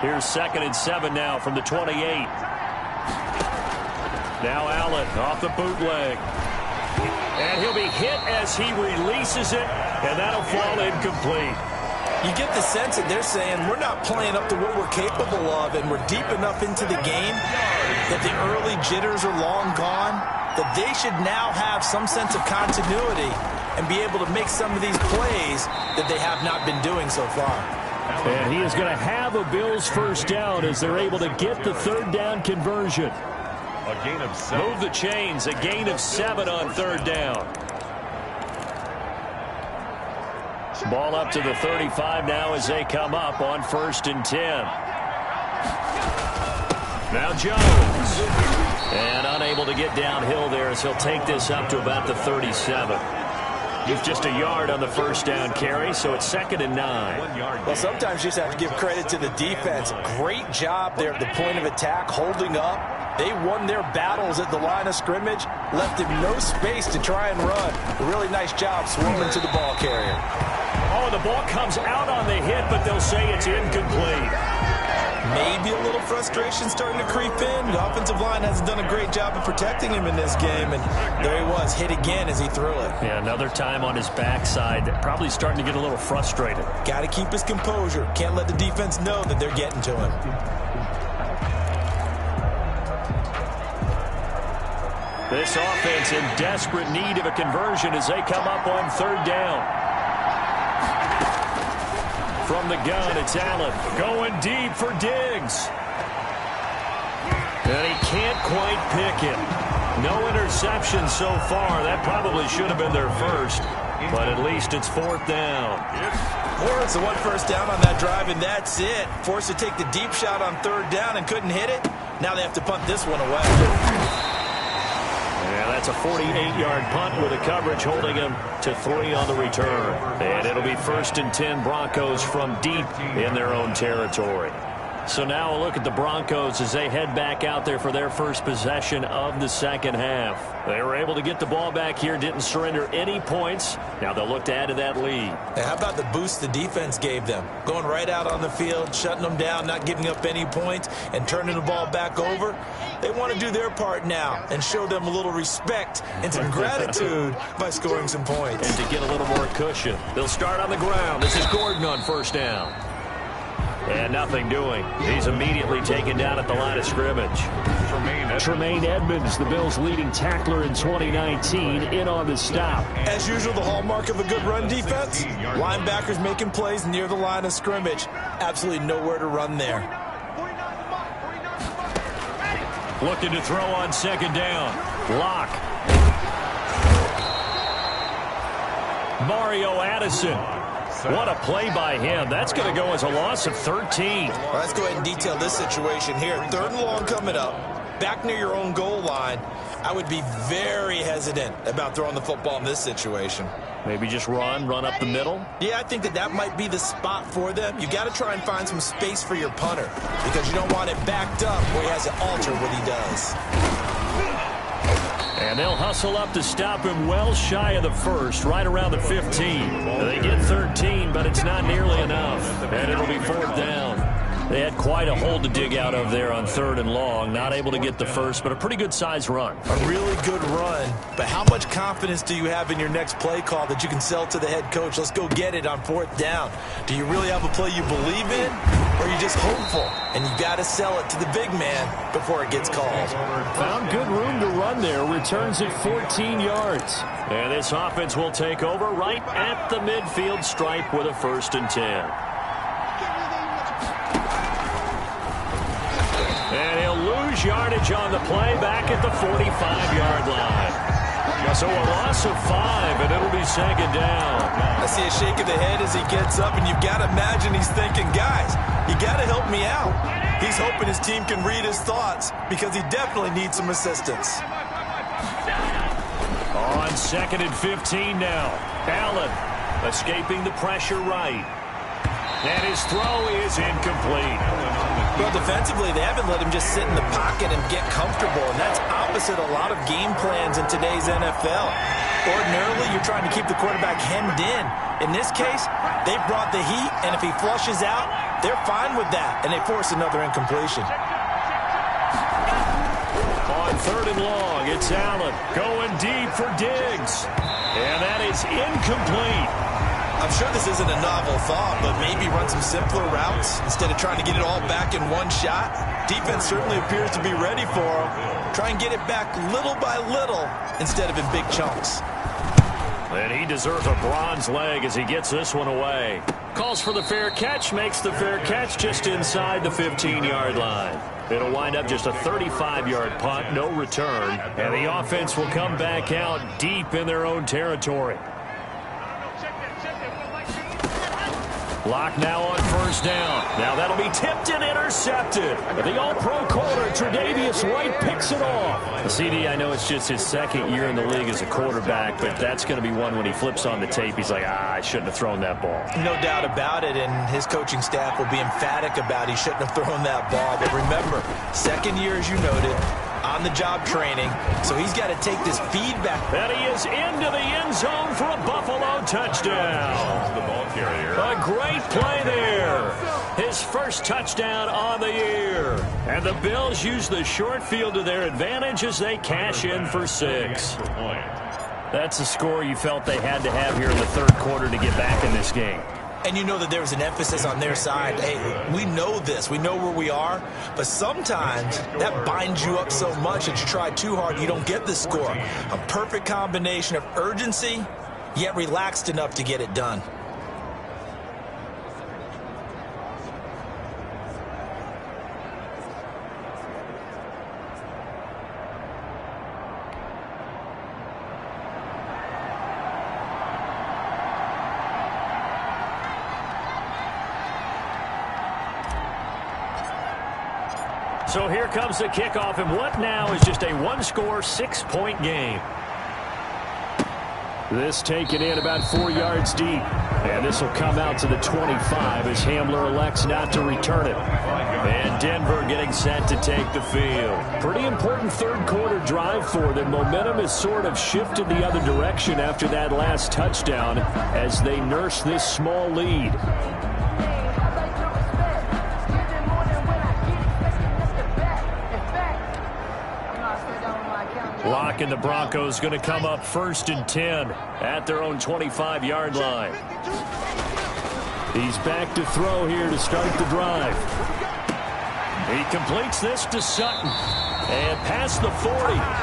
Speaker 4: Here's 2nd and 7 now from the 28. Now Allen off the bootleg. And he'll be hit as he releases it, and that'll fall incomplete.
Speaker 5: You get the sense that they're saying we're not playing up to what we're capable of, and we're deep enough into the game that the early jitters are long gone, that they should now have some sense of continuity and be able to make some of these plays that they have not been doing so far.
Speaker 4: And he is going to have a Bills first down as they're able to get the 3rd down conversion.
Speaker 3: A gain of 7.
Speaker 4: Move the chains, a gain of 7 on 3rd down. Ball up to the 35 now as they come up on 1st and 10. Now Jones. And unable to get downhill there as he'll take this up to about the 37. He's just a yard on the first down carry, so it's 2nd and 9.
Speaker 5: Well, sometimes you just have to give credit to the defense. Great job there at the point of attack, holding up. They won their battles at the line of scrimmage, left him no space to try and run. A really nice job swarming to the ball carrier.
Speaker 4: Oh, the ball comes out on the hit, but they'll say it's incomplete.
Speaker 5: Maybe a little frustration starting to creep in. The offensive line hasn't done a great job of protecting him in this game, and there he was, hit again as he threw it.
Speaker 4: Yeah, another time on his backside, probably starting to get a little frustrated.
Speaker 5: Got to keep his composure. Can't let the defense know that they're getting to him.
Speaker 4: This offense in desperate need of a conversion as they come up on 3rd down. From the gun, it's Allen going deep for Diggs. And he can't quite pick it. No interception so far. That probably should have been their first, but at least it's 4th down.
Speaker 5: Or it's the 1 first down on that drive, and that's it. Forced to take the deep shot on 3rd down and couldn't hit it. Now they have to punt this one away.
Speaker 4: Yeah, that's a 48-yard punt with a coverage holding him to 3 on the return. And it'll be 1st and 10 Broncos from deep in their own territory. So now a look at the Broncos as they head back out there for their first possession of the second half. They were able to get the ball back here, didn't surrender any points. Now they'll look to add to that lead.
Speaker 5: Hey, how about the boost the defense gave them? Going right out on the field, shutting them down, not giving up any points, and turning the ball back over. They want to do their part now and show them a little respect and some gratitude by scoring some points.
Speaker 4: And to get a little more cushion. They'll start on the ground. This is Gordon on first down. And nothing doing. He's immediately taken down at the line of scrimmage. Tremaine Edmonds, the Bills' leading tackler in 2019, in on the stop.
Speaker 5: As usual, the hallmark of a good run defense. Linebackers making plays near the line of scrimmage. Absolutely nowhere to run there.
Speaker 4: Looking to throw on 2nd down. Lock. Mario Addison. What a play by him. That's going to go as a loss of 13.
Speaker 5: Well, let's go ahead and detail this situation here. 3rd and long coming up. Back near your own goal line. I would be very hesitant about throwing the football in this situation.
Speaker 4: Maybe just run up the middle?
Speaker 5: Yeah, I think that might be the spot for them. You got to try and find some space for your punter because you don't want it backed up where he has to alter what he does.
Speaker 4: And they'll hustle up to stop him well shy of the first, right around the 15. They get 13, but it's not nearly enough. And it'll be 4th down. They had quite a hole to dig out of there on 3rd and long. Not able to get the first, but a pretty good-sized run.
Speaker 5: A really good run. But how much confidence do you have in your next play call that you can sell to the head coach? Let's go get it on 4th down. Do you really have a play you believe in? Or are you just hopeful? And you got to sell it to the big man before it gets called.
Speaker 4: Found good room to run there. Returns it 14 yards. And this offense will take over right at the midfield stripe with a 1st and 10. And he'll lose yardage on the play back at the 45-yard line. So a loss of 5, and it'll be second down.
Speaker 5: I see a shake of the head as he gets up, and you've got to imagine he's thinking, guys, you got to help me out. He's hoping his team can read his thoughts because he definitely needs some assistance.
Speaker 4: On 2nd and 15 now. Allen escaping the pressure right. And his throw is incomplete.
Speaker 5: Well, defensively, they haven't let him just sit in the pocket and get comfortable, and that's opposite a lot of game plans in today's NFL. Ordinarily, you're trying to keep the quarterback hemmed in. In this case, they brought the heat, and if he flushes out, they're fine with that, and they force another incompletion.
Speaker 4: On 3rd and long, it's Allen going deep for Diggs. And that is incomplete.
Speaker 5: I'm sure this isn't a novel thought, but maybe run some simpler routes instead of trying to get it all back in one shot. Defense certainly appears to be ready for him. Try and get it back little by little instead of in big chunks.
Speaker 4: And he deserves a bronze leg as he gets this one away. Calls for the fair catch, makes the fair catch just inside the 15-yard line. It'll wind up just a 35-yard punt, no return, and the offense will come back out deep in their own territory. Lock now on 1st down. Now that'll be tipped and intercepted. The all-pro corner, Tre'Davious White, picks it off. The CD, I know it's just his 2nd year in the league as a quarterback, but that's going to be one when he flips on the tape. He's like, I shouldn't have thrown that ball.
Speaker 5: No doubt about it, and his coaching staff will be emphatic about he shouldn't have thrown that ball. But remember, 2nd year, as you noted, on-the-job training, so he's got to take this feedback.
Speaker 4: And he is into the end zone for a Buffalo touchdown.
Speaker 3: The ball carrier.
Speaker 4: A great play there. His first touchdown on the year. And the Bills use the short field to their advantage as they cash in for 6. That's a score you felt they had to have here in the 3rd quarter to get back in this game.
Speaker 5: And you know that there was an emphasis on their side. Hey, we know this. We know where we are. But sometimes that binds you up so much that you try too hard, you don't get the score. A perfect combination of urgency, yet relaxed enough to get it done.
Speaker 4: So here comes the kickoff, and what now is just a one-score, 6-point game. This taken in about 4 yards deep. And this will come out to the 25 as Hamler elects not to return it. And Denver getting set to take the field. Pretty important 3rd quarter drive for them. Momentum has sort of shifted the other direction after that last touchdown as they nurse this small lead. Lock and the Broncos going to come up 1st and 10 at their own 25-yard line. He's back to throw here to start the drive. He completes this to Sutton. And past the 40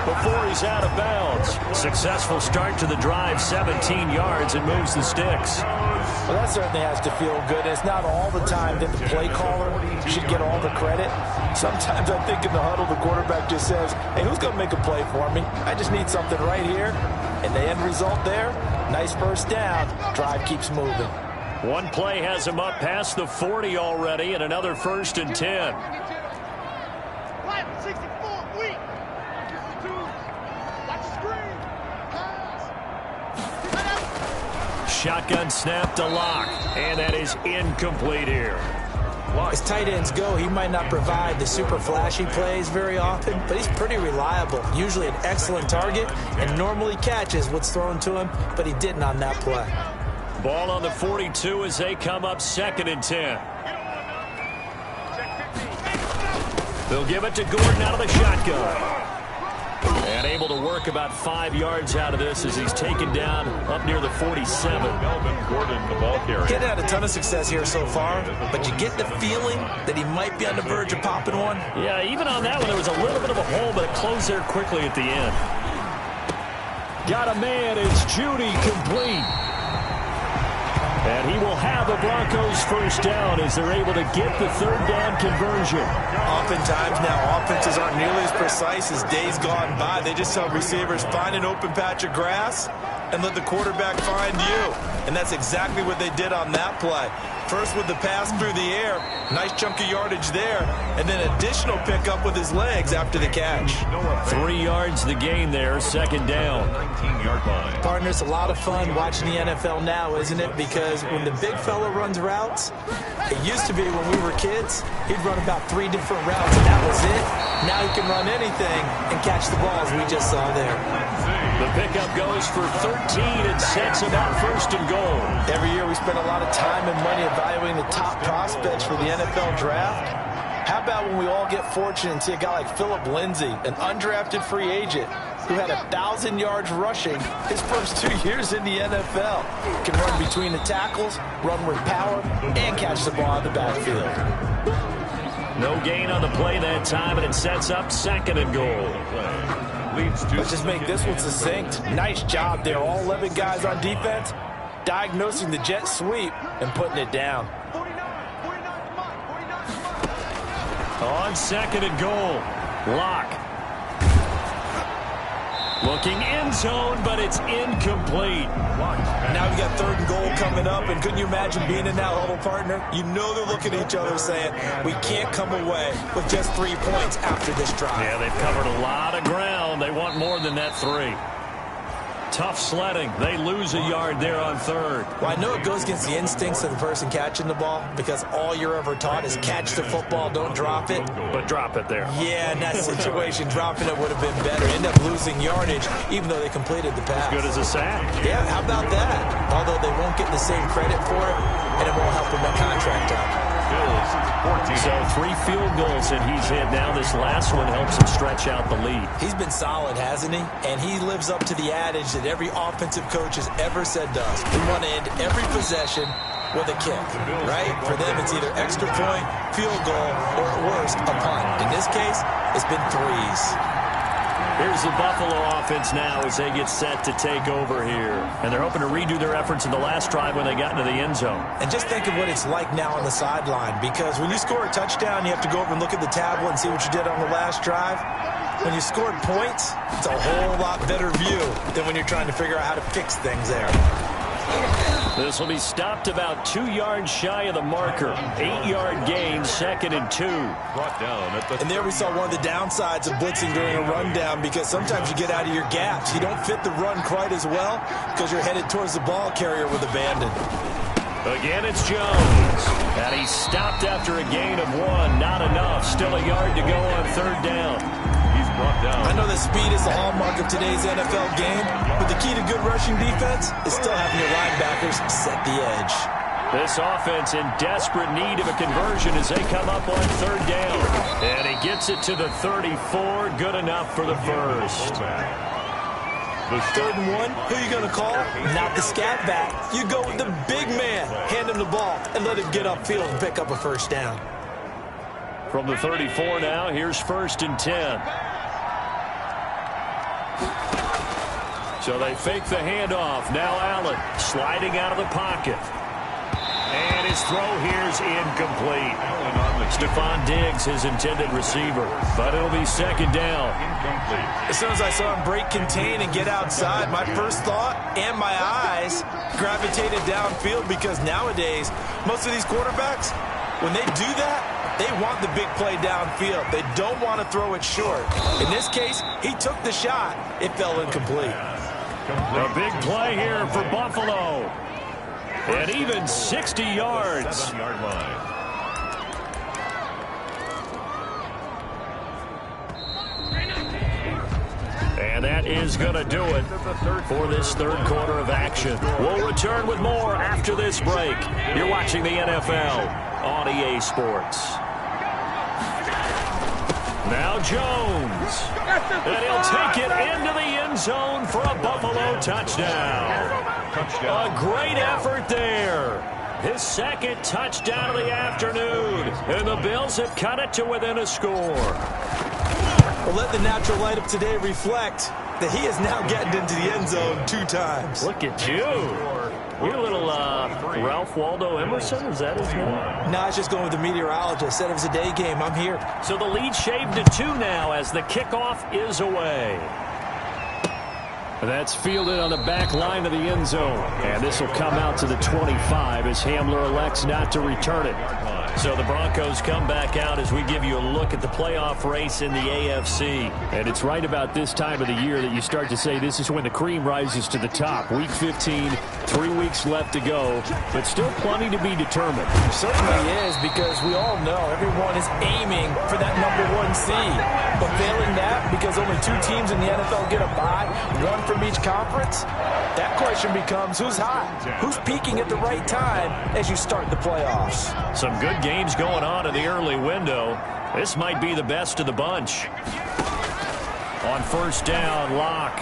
Speaker 4: before he's out of bounds. Successful start to the drive, 17 yards, and moves the sticks.
Speaker 6: Well, that certainly has to feel good. It's not all the time that the play caller should get all the credit. Sometimes I think in the huddle, the quarterback just says, hey, who's going to make a play for me? I just need something right here. And the end result there, nice first down. Drive keeps moving.
Speaker 4: One play has him up past the 40 already, and another 1st and 10. Shotgun snap to Lock, and that is incomplete here.
Speaker 5: As tight ends go, he might not provide the super flashy plays very often, but he's pretty reliable. Usually an excellent target, and normally catches what's thrown to him, but he didn't on that play.
Speaker 4: Ball on the 42 as they come up 2nd and 10. They'll give it to Gordon out of the shotgun. And able to work about 5 yards out of this as he's taken down up near the 47.
Speaker 3: Gordon, the ball carrier.
Speaker 5: He's had a ton of success here so far, but you get the feeling that he might be on the verge of popping one.
Speaker 4: Yeah, even on that one, there was a little bit of a hole, but it closed there quickly at the end. Got a man, it's Judy complete. And he will have a Broncos first down as they're able to get the third down conversion.
Speaker 5: Oftentimes now, offenses aren't nearly as precise as days gone by. They just tell receivers, find an open patch of grass and let the quarterback find you. And that's exactly what they did on that play. First with the pass through the air, nice chunk of yardage there, and then additional pickup with his legs after the catch.
Speaker 4: 3 yards the gain there, second down.
Speaker 3: 19-yard line.
Speaker 5: Partner, it's a lot of fun watching the NFL now, isn't it? Because when the big fella runs routes, it used to be when we were kids, he'd run about 3 different routes, and that was it. Now he can run anything and catch the balls we just saw there.
Speaker 4: The pickup goes for 13 and sets him up first and goal.
Speaker 5: Every year we spend a lot of time and money evaluating the top prospects for the NFL draft. How about when we all get fortunate and see a guy like Phillip Lindsay, an undrafted free agent who had 1,000 yards rushing his first 2 years in the NFL. Can run between the tackles, run with power, and catch the ball in the backfield.
Speaker 4: No gain on the play that time, and it sets up second and goal.
Speaker 5: Let's just make this one succinct. Nice job there. All 11 guys on defense diagnosing the jet sweep and putting it down.
Speaker 4: On second and goal, Locke. Looking end zone, but it's incomplete.
Speaker 5: Now we got third and goal coming up, and couldn't you imagine being in that huddle, partner? You know they're looking at each other saying, we can't come away with just 3 points after this drive.
Speaker 4: Yeah, they've covered a lot of ground. They want more than that 3. Tough sledding. They lose a yard there on third.
Speaker 5: Well, I know it goes against the instincts of the person catching the ball because all you're ever taught is catch the football, don't drop it.
Speaker 4: But drop it there.
Speaker 5: Yeah, in that situation, dropping it would have been better. End up losing yardage, even though they completed the pass.
Speaker 4: As good as a sack.
Speaker 5: Yeah, how about that? Although they won't get the same credit for it, and it won't help them that contract up.
Speaker 4: So 3 field goals that he's hit now. This last one helps him stretch out the lead.
Speaker 5: He's been solid, hasn't he? And he lives up to the adage that every offensive coach has ever said to us. We want to end every possession with a kick, right? For them, it's either extra point, field goal, or at worst, a punt. In this case, it's been 3s.
Speaker 4: Here's the Buffalo offense now as they get set to take over here. And they're hoping to redo their efforts in the last drive when they got into the end zone.
Speaker 5: And just think of what it's like now on the sideline, because when you score a touchdown, you have to go over and look at the tablet and see what you did on the last drive. When you scored points, it's a whole lot better view than when you're trying to figure out how to fix things there.
Speaker 4: This will be stopped about 2 yards shy of the marker. 8-yard gain, second and 2.
Speaker 5: And there we saw one of the downsides of blitzing during a rundown, because sometimes you get out of your gaps. You don't fit the run quite as well because you're headed towards the ball carrier with abandon.
Speaker 4: Again, it's Jones. And he's stopped after a gain of 1. Not enough. Still a yard to go on third down.
Speaker 5: I know that speed is the hallmark of today's NFL game, but the key to good rushing defense is still having your linebackers set the edge.
Speaker 4: This offense in desperate need of a conversion as they come up on third down. And he gets it to the 34. Good enough for the first.
Speaker 5: Third and 1, who are you going to call? Not the scat back. You go with the big man. Hand him the ball and let him get upfield and pick up a first down.
Speaker 4: From the 34 now, here's first and 10. So they fake the handoff. Now Allen sliding out of the pocket. And his throw here's incomplete. Stephon Diggs, his intended receiver. But it'll be second down.
Speaker 5: As soon as I saw him break contain and get outside, my first thought and my eyes gravitated downfield, because nowadays, most of these quarterbacks, when they do that, they want the big play downfield. They don't want to throw it short. In this case, he took the shot. It fell incomplete.
Speaker 4: A big play here for Buffalo. And even 60 yards. And that is going to do it for this third quarter of action. We'll return with more after this break. You're watching the NFL on EA Sports. Now Jones. And he'll take it into the end zone for a Buffalo touchdown. A great effort there. His second touchdown of the afternoon. And the Bills have cut it to within a score.
Speaker 5: Well, let the natural light of today reflect that he is now getting into the end zone 2 times.
Speaker 4: Look at you. You're a little Ralph Waldo Emerson, is that his name?
Speaker 5: No, I was just going with the meteorologist. Said it was a day game. I'm here.
Speaker 4: So the lead shaved to 2 now as the kickoff is away. That's fielded on the back line of the end zone. And this will come out to the 25 as Hamler elects not to return it. So the Broncos come back out as we give you a look at the playoff race in the AFC. And it's right about this time of the year that you start to say this is when the cream rises to the top. Week 15, 3 weeks left to go, but still plenty to be determined.
Speaker 6: It certainly is, because we all know everyone is aiming for that #1 seed. But failing that, because only 2 teams in the NFL get a bye, 1 from each conference, that question becomes who's hot? Who's peaking at the right time as you start the playoffs?
Speaker 4: Some good games going on in the early window. This might be the best of the bunch. On first down, Locke.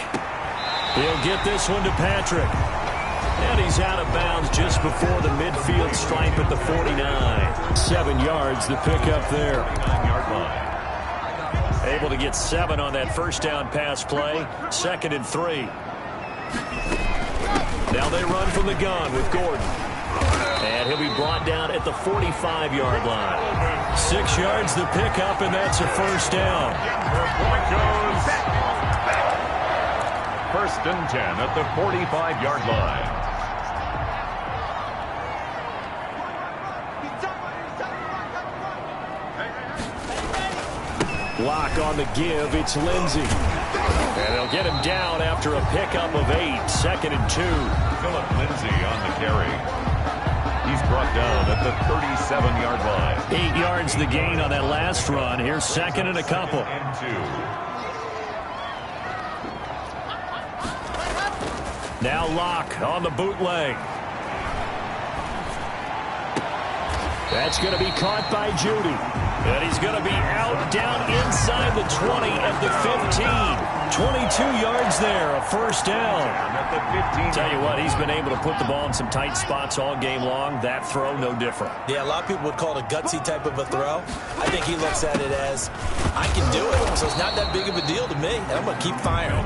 Speaker 4: He'll get this one to Patrick. And he's out of bounds just before the midfield stripe at the 49. 7 yards, the pickup there.
Speaker 3: 9-yard line.
Speaker 4: Able to get 7 on that first down pass play. 2nd and 3. Now they run from the gun with Gordon. And he'll be brought down at the 45-yard line. 6 yards the pickup, and that's a first down.
Speaker 3: Broncos. 1st and 10 at the 45-yard line.
Speaker 4: Lock on the give. It's Lindsey. And they'll get him down after a pickup of 8. 2nd and 2.
Speaker 3: Philip Lindsey on the carry. He's brought down at the 37-yard line.
Speaker 4: 8 yards the gain on that last run. Here's 2nd and a couple.
Speaker 3: And 2.
Speaker 4: Now Locke on the bootleg. That's going to be caught by Judy. And he's going to be out down inside the 20 at the 15. 22 yards there, a first down.
Speaker 3: At the 15.
Speaker 4: Tell you what, he's been able to put the ball in some tight spots all game long. That throw, no different.
Speaker 5: Yeah, a lot of people would call it a gutsy type of a throw. I think he looks at it as, I can do it, so it's not that big of a deal to me, and I'm going to keep firing.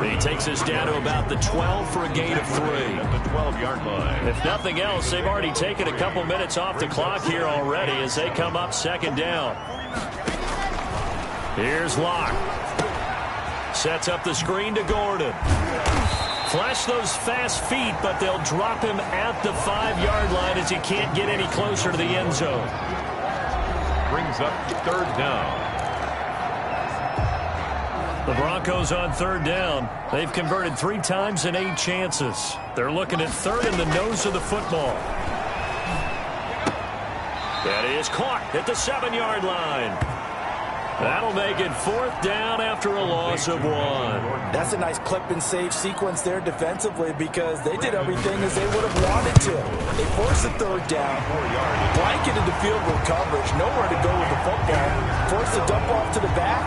Speaker 4: He takes us down to about the 12 for a gain of 3.
Speaker 3: At the 12-yard line.
Speaker 4: If nothing else, they've already taken a couple minutes off the clock here already as they come up 2nd down. Here's Locke. Sets up the screen to Gordon. Flash those fast feet, but they'll drop him at the 5-yard line as he can't get any closer to the end zone.
Speaker 3: Brings up 3rd down.
Speaker 4: The Broncos on 3rd down. They've converted 3 times in 8 chances. They're looking at 3rd in the nose of the football. That is caught at the 7-yard line. That'll make it 4th down after a loss of 1.
Speaker 6: That's a nice clip and save sequence there defensively, because they did everything as they would have wanted to. They forced the 3rd down, blanketed the field goal coverage, nowhere to go with the football, forced the dump off to the back,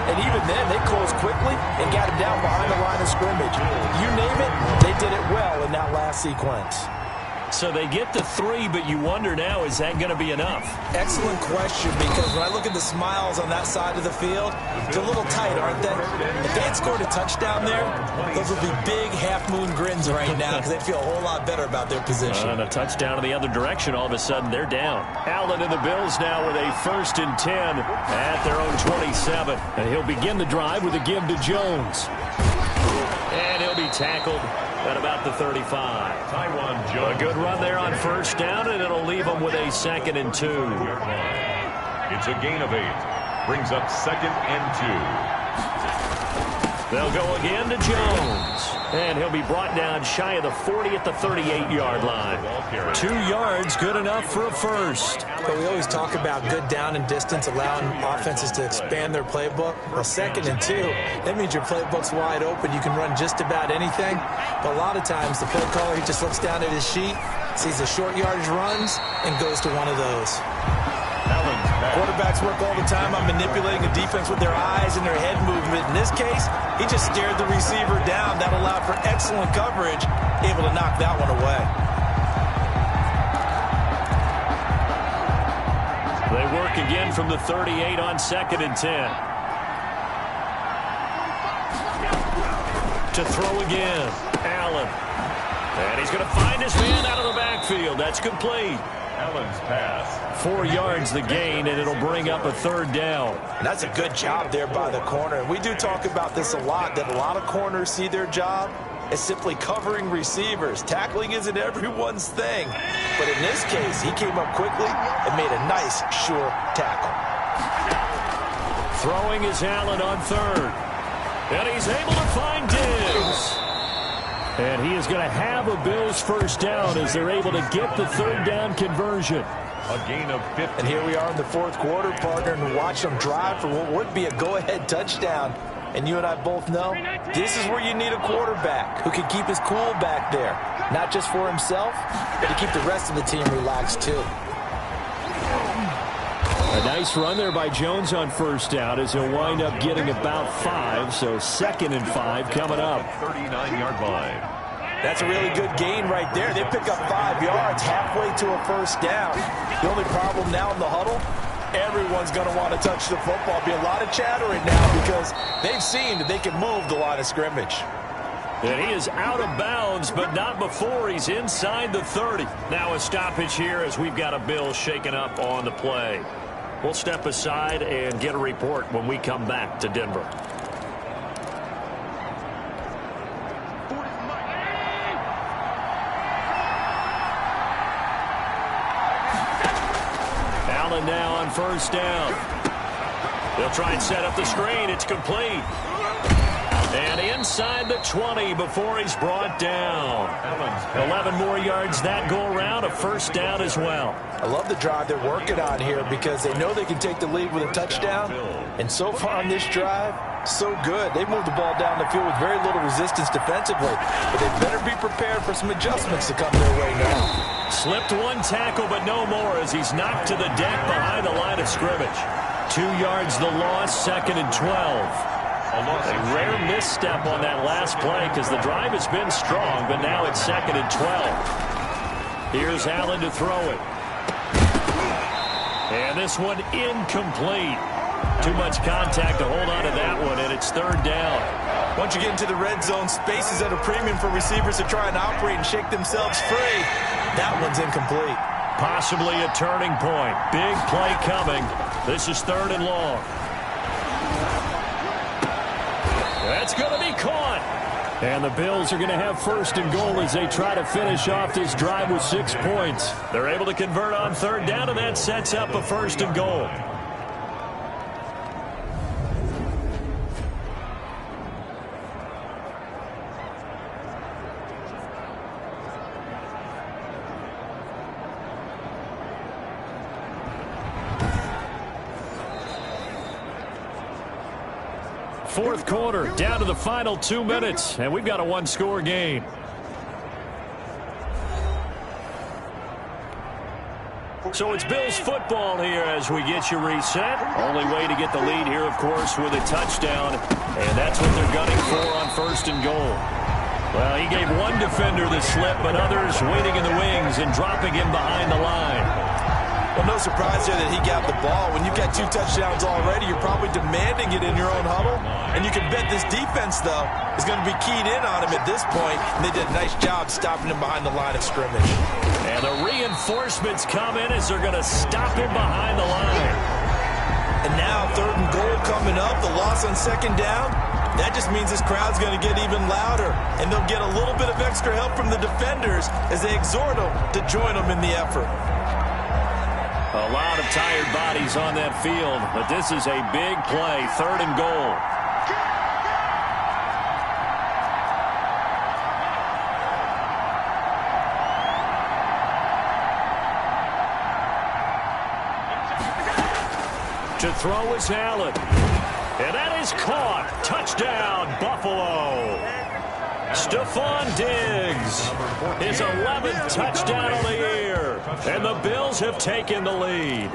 Speaker 6: and even then they closed quickly and got him down behind the line of scrimmage. You name it, they did it well in that last sequence.
Speaker 4: So they get to 3, but you wonder now, is that going to be enough?
Speaker 5: Excellent question, because when I look at the smiles on that side of the field, they're a little tight, aren't they? If they had scored a touchdown there, those would be big half-moon grins right now, because they'd feel a whole lot better about their position.
Speaker 4: And a touchdown in the other direction, all of a sudden they're down. Allen and the Bills now with a 1st and 10 at their own 27. And he'll begin the drive with a give to Jones. And he'll be tackled at about the 35.
Speaker 3: Taiwan Jones.
Speaker 4: A good run there on 1st down, and it'll leave them with a 2nd and 2.
Speaker 3: It's a gain of 8. Brings up 2nd and 2.
Speaker 4: They'll go again to Jones. And he'll be brought down shy of the 40 at the 38-yard line. 2 yards, good enough for a first.
Speaker 5: But we always talk about good down and distance, allowing offenses to expand their playbook. Well, 2nd and 2, that means your playbook's wide open. You can run just about anything. But a lot of times, the play caller, he just looks down at his sheet, sees the short yardage runs, and goes to one of those.
Speaker 6: Quarterbacks work all the time on manipulating the defense with their eyes and their head movement. In this case, he just stared the receiver down. That allowed for excellent coverage, able to knock that one away.
Speaker 4: They work again from the 38 on 2nd and 10. To throw again, Allen. And he's going to find his man out of the backfield. That's complete.
Speaker 3: Allen's pass.
Speaker 4: 4 yards the gain, and it'll bring up a 3rd down.
Speaker 5: And that's a good job there by the corner. And we do talk about this a lot, that a lot of corners see their job as simply covering receivers. Tackling isn't everyone's thing. But in this case, he came up quickly and made a nice, sure tackle.
Speaker 4: Throwing is Allen on 3rd. And he's able to find Diggs. And he is going to have a Bills 1st down as they're able to get the 3rd down conversion.
Speaker 3: A gain of 50.
Speaker 5: And here we are in the 4th quarter, partner, and watch them drive for what would be a go-ahead touchdown. And you and I both know this is where you need a quarterback who can keep his cool back there. Not just for himself, but to keep the rest of the team relaxed too.
Speaker 4: A nice run there by Jones on 1st down as he'll wind up getting about 5. So 2nd and 5 coming up.
Speaker 3: 39-yard line.
Speaker 5: That's a really good gain right there. They pick up 5 yards halfway to a 1st down. The only problem now in the huddle, everyone's going to want to touch the football. Be a lot of chattering now because they've seen that they can move the line of scrimmage.
Speaker 4: And he is out of bounds, but not before he's inside the 30. Now a stoppage here as we've got a Bill shaken up on the play. We'll step aside and get a report when we come back to Denver. Allen now on 1st down. They'll try and set up the screen. It's complete. And inside the 20 before he's brought down. 11 more yards that go around, a 1st down as well.
Speaker 5: I love the drive they're working on here because they know they can take the lead with a touchdown. And so far on this drive, so good. They moved the ball down the field with very little resistance defensively. But they better be prepared for some adjustments to come their way now.
Speaker 4: Slipped 1 tackle, but no more as he's knocked to the deck behind the line of scrimmage. 2 yards the loss, 2nd and 12. A rare misstep on that last play because the drive has been strong, but now it's 2nd and 12. Here's Allen to throw it. And this one incomplete. Too much contact to hold on to that one, and it's 3rd down.
Speaker 5: Once you get into the red zone, space is at a premium for receivers to try and operate and shake themselves free. That one's incomplete.
Speaker 4: Possibly a turning point. Big play coming. This is 3rd and long. That's going to be caught. And the Bills are going to have 1st and goal as they try to finish off this drive with 6 points. They're able to convert on 3rd down, and that sets up a 1st and goal. Fourth quarter, down to the final 2 minutes, and we've got a 1-score game. So it's Bills football here as we get you reset. Only way to get the lead here, of course, with a touchdown, and that's what they're gunning for on 1st and goal. Well, he gave one defender the slip, but others waiting in the wings and dropping him behind the line.
Speaker 5: Well, no surprise there that he got the ball. When you've got 2 touchdowns already, you're probably demanding it in your own huddle. And you can bet this defense, though, is going to be keyed in on him at this point. And they did a nice job stopping him behind the line of scrimmage.
Speaker 4: And the reinforcements come in as they're going to stop him behind the line.
Speaker 5: And now 3rd and goal coming up. The loss on 2nd down. That just means this crowd's going to get even louder. And they'll get a little bit of extra help from the defenders as they exhort them to join them in the effort.
Speaker 4: A lot of tired bodies on that field, but this is a big play, 3rd and goal. To throw is Allen. And that is caught. Touchdown, Buffalo. Stephon Diggs, his 11th touchdown of the year. And the Bills have taken the lead.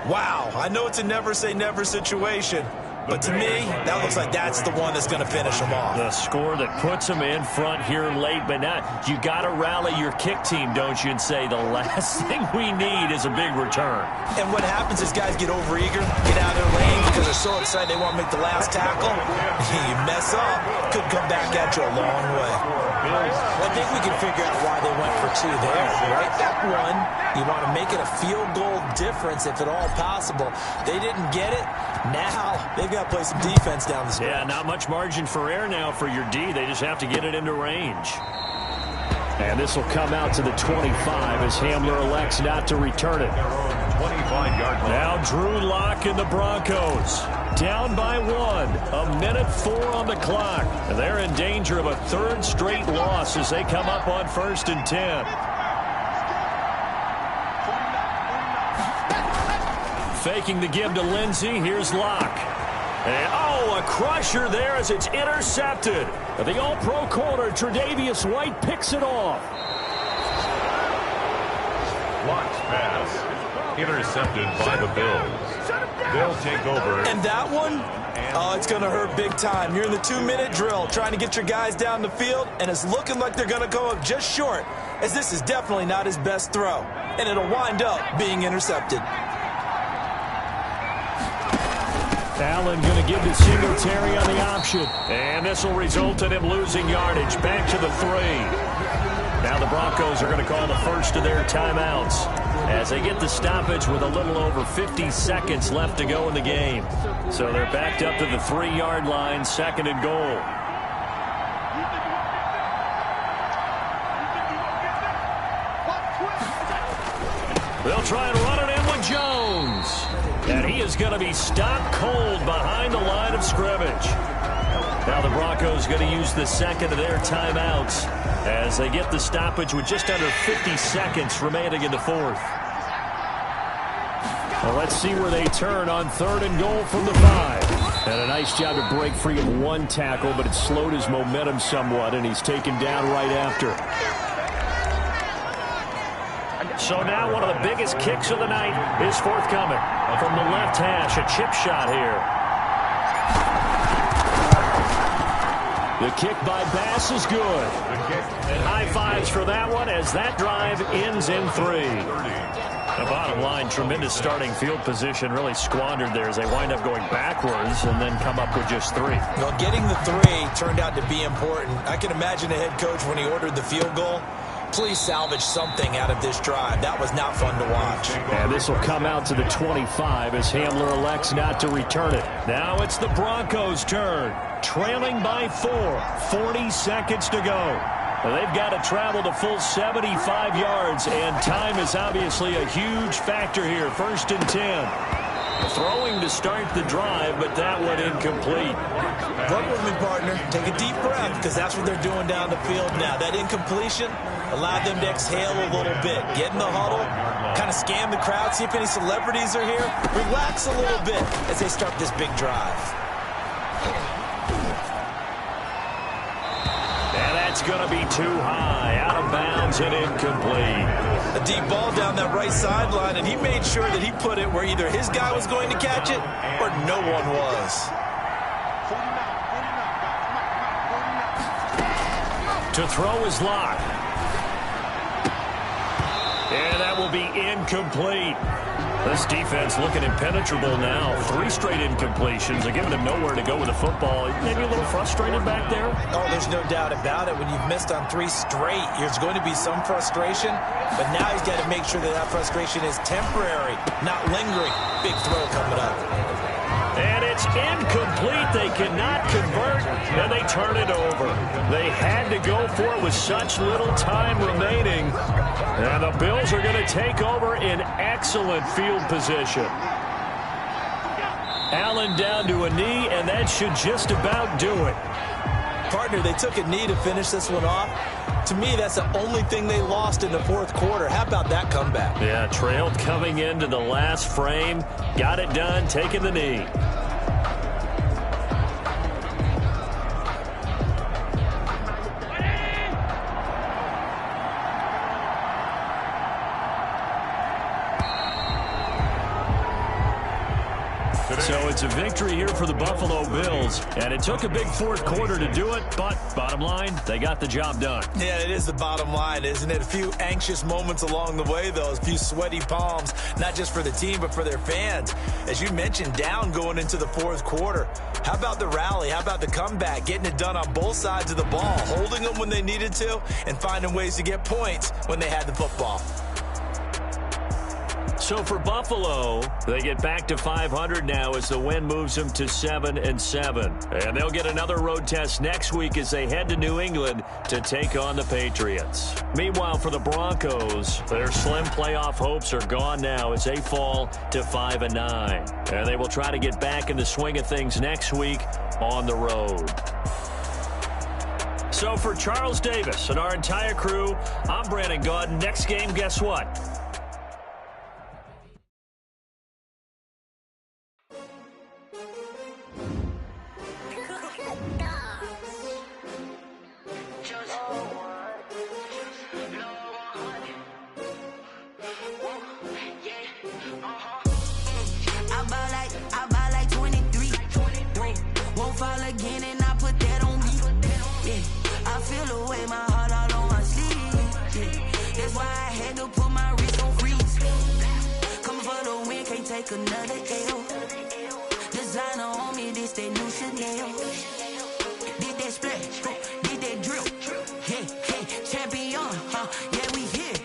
Speaker 5: Wow, I know it's a never-say-never situation, but to me, that looks like that's the one that's going to finish them off.
Speaker 4: The score that puts them in front here late, but now you got to rally your kick team, don't you, and say the last thing we need is a big return.
Speaker 5: And what happens is guys get overeager, get out of their lane because they're so excited they want to make the last tackle. You mess up, could come back at you a long way. I think we can figure out why they went for 2 there. Right at 1, you want to make it a field goal difference if at all possible. They didn't get it. Now they've got to play some defense down the stretch.
Speaker 4: Yeah, not much margin for error now for your D. They just have to get it into range. And this will come out to the 25 as Hamler elects not to return it.
Speaker 3: 25-yard line.
Speaker 4: Now Drew Lock and the Broncos down by 1. 1:04 on the clock. And they're in danger of a 3rd straight loss as they come up on 1st and 10. Faking the give to Lindsey. Here's Lock. And, a crusher there as it's intercepted. The all-pro corner, Tre'Davious White, picks it off.
Speaker 3: Lock's pass intercepted by the Bills. They'll take over.
Speaker 5: And that one, it's going to hurt big time. You're in the 2-minute drill trying to get your guys down the field, and it's looking like they're going to go up just short, as this is definitely not his best throw. And it'll wind up being intercepted.
Speaker 4: Allen going to give to Singletary on the option. And this will result in him losing yardage. Back to the 3. Now the Broncos are going to call the first of their timeouts as they get the stoppage with a little over 50 seconds left to go in the game. So they're backed up to the 3-yard line, 2nd and goal. They'll try and run it in with Jones. And he is going to be stopped cold behind the line of scrimmage. Now the Broncos going to use the 2nd of their timeouts as they get the stoppage with just under 50 seconds remaining in the 4th. Well, let's see where they turn on 3rd and goal from the 5. And a nice job to break free of 1 tackle, but it slowed his momentum somewhat, and he's taken down right after. So now one of the biggest kicks of the night is forthcoming. From the left hash, a chip shot here. The kick by Bass is good. And high fives for that one as that drive ends in 3. The bottom line, tremendous starting field position, really squandered there as they wind up going backwards and then come up with just 3.
Speaker 5: Well, getting the 3 turned out to be important. I can imagine the head coach when he ordered the field goal. Please salvage something out of this drive. That was not fun to watch.
Speaker 4: And this will come out to the 25 as Hamler elects not to return it. Now it's the Broncos' turn. Trailing by 4. 40 seconds to go. They've got to travel the full 75 yards, and time is obviously a huge factor here. 1st and 10. Throwing to start the drive, but that one incomplete.
Speaker 5: Work with me, partner. Take a deep breath, because that's what they're doing down the field now. That incompletion allowed them to exhale a little bit. Get in the huddle, kind of scan the crowd, see if any celebrities are here. Relax a little bit as they start this big drive.
Speaker 4: And that's going to be too high, out of bounds and incomplete.
Speaker 5: A deep ball down that right sideline, and he made sure that he put it where either his guy was going to catch it or no one was.
Speaker 4: To throw is Lock. And that will be incomplete. This defense looking impenetrable now. 3 straight incompletions. They're giving him nowhere to go with the football. Maybe a little frustrated back there?
Speaker 5: Oh, there's no doubt about it. When you've missed on 3 straight, there's going to be some frustration. But now he's got to make sure that that frustration is temporary, not lingering. Big throw coming up.
Speaker 4: And it's incomplete. They cannot convert, and they turn it over. They had to go for it with such little time remaining. And the Bills are going to take over in excellent field position. Allen down to a knee, and that should just about do it.
Speaker 5: Partner, they took a knee to finish this one off. To me, that's the only thing they lost in the 4th quarter. How about that comeback?
Speaker 4: Yeah, trailed coming into the last frame. Got it done, taking the knee. So it's a victory here here for the Buffalo Bills, and it took a big fourth quarter to do it, but bottom line, they got the job done.
Speaker 5: Yeah, it is the bottom line, isn't it? A few anxious moments along the way, though, a few sweaty palms, not just for the team, but for their fans. As you mentioned, down going into the fourth quarter. How about the rally? How about the comeback? Getting it done on both sides of the ball, holding them when they needed to, and finding ways to get points when they had the football.
Speaker 4: So for Buffalo, they get back to 500 now as the win moves them to 7-7. And they'll get another road test next week as they head to New England to take on the Patriots. Meanwhile, for the Broncos, their slim playoff hopes are gone now as they fall to 5-9. And they will try to get back in the swing of things next week on the road. So for Charles Davis and our entire crew, I'm Brandon Gaudin. Next game, guess what?
Speaker 1: I buy like 23. Won't fall again and I put that on me. Yeah, I feel away my heart all on my sleeve. Yeah, that's why I had to put my wrist on freeze. Coming for the win, can't take another L. Designer on me, this that new Chanel. Did that splash, did that drill. Yeah, champion, yeah, we here.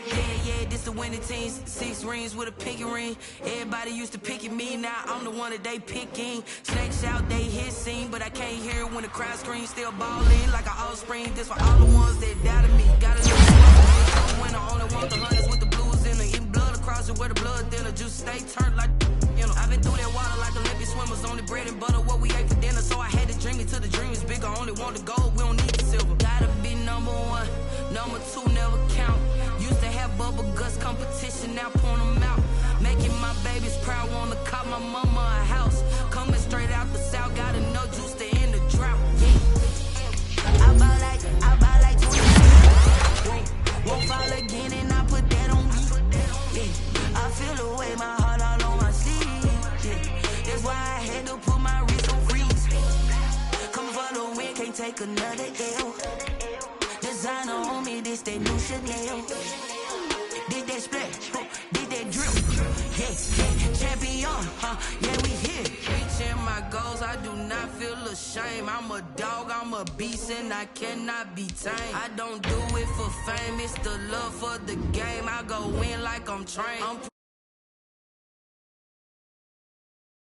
Speaker 1: Yeah, this the winning team. 6 rings with a pinky ring. Everybody used to pick at me, now I'm the one that they picking. Snakes out, they hit scene, but I can't hear it when the crowd screams. Still ballin' like an offspring. This for all the ones that doubted me. Got a new when I only want the hunters with the blues in the eating blood across it where the blood thinner. Just stay turned like, you know. I've been through that water like Olympic swimmers. Only bread and butter, what we ate for dinner. So I had to dream it till the dream is bigger. Only want the gold, we don't need the silver. Gotta be number 1, number 2 never count. Used to have bubble guts competition, now point them out. Making my babies proud, wanna cop my mama a house. Coming straight out the south, got enough juice to end the drought. Yeah. I buy like 20. Won't fall again and I put that on me. Yeah. I feel away my heart all on my sleeve. Yeah. That's why I had to put my wrist on freeze. Coming for the win, can't take another L. Designer on me, this that new Chanel. Did that splash, did that drill. Yeah, champion, yeah, we here. Reaching my goals, I do not feel ashamed. I'm a dog, I'm a beast, and I cannot be tamed. I don't do it for fame, it's the love for the game. I go in like I'm trained.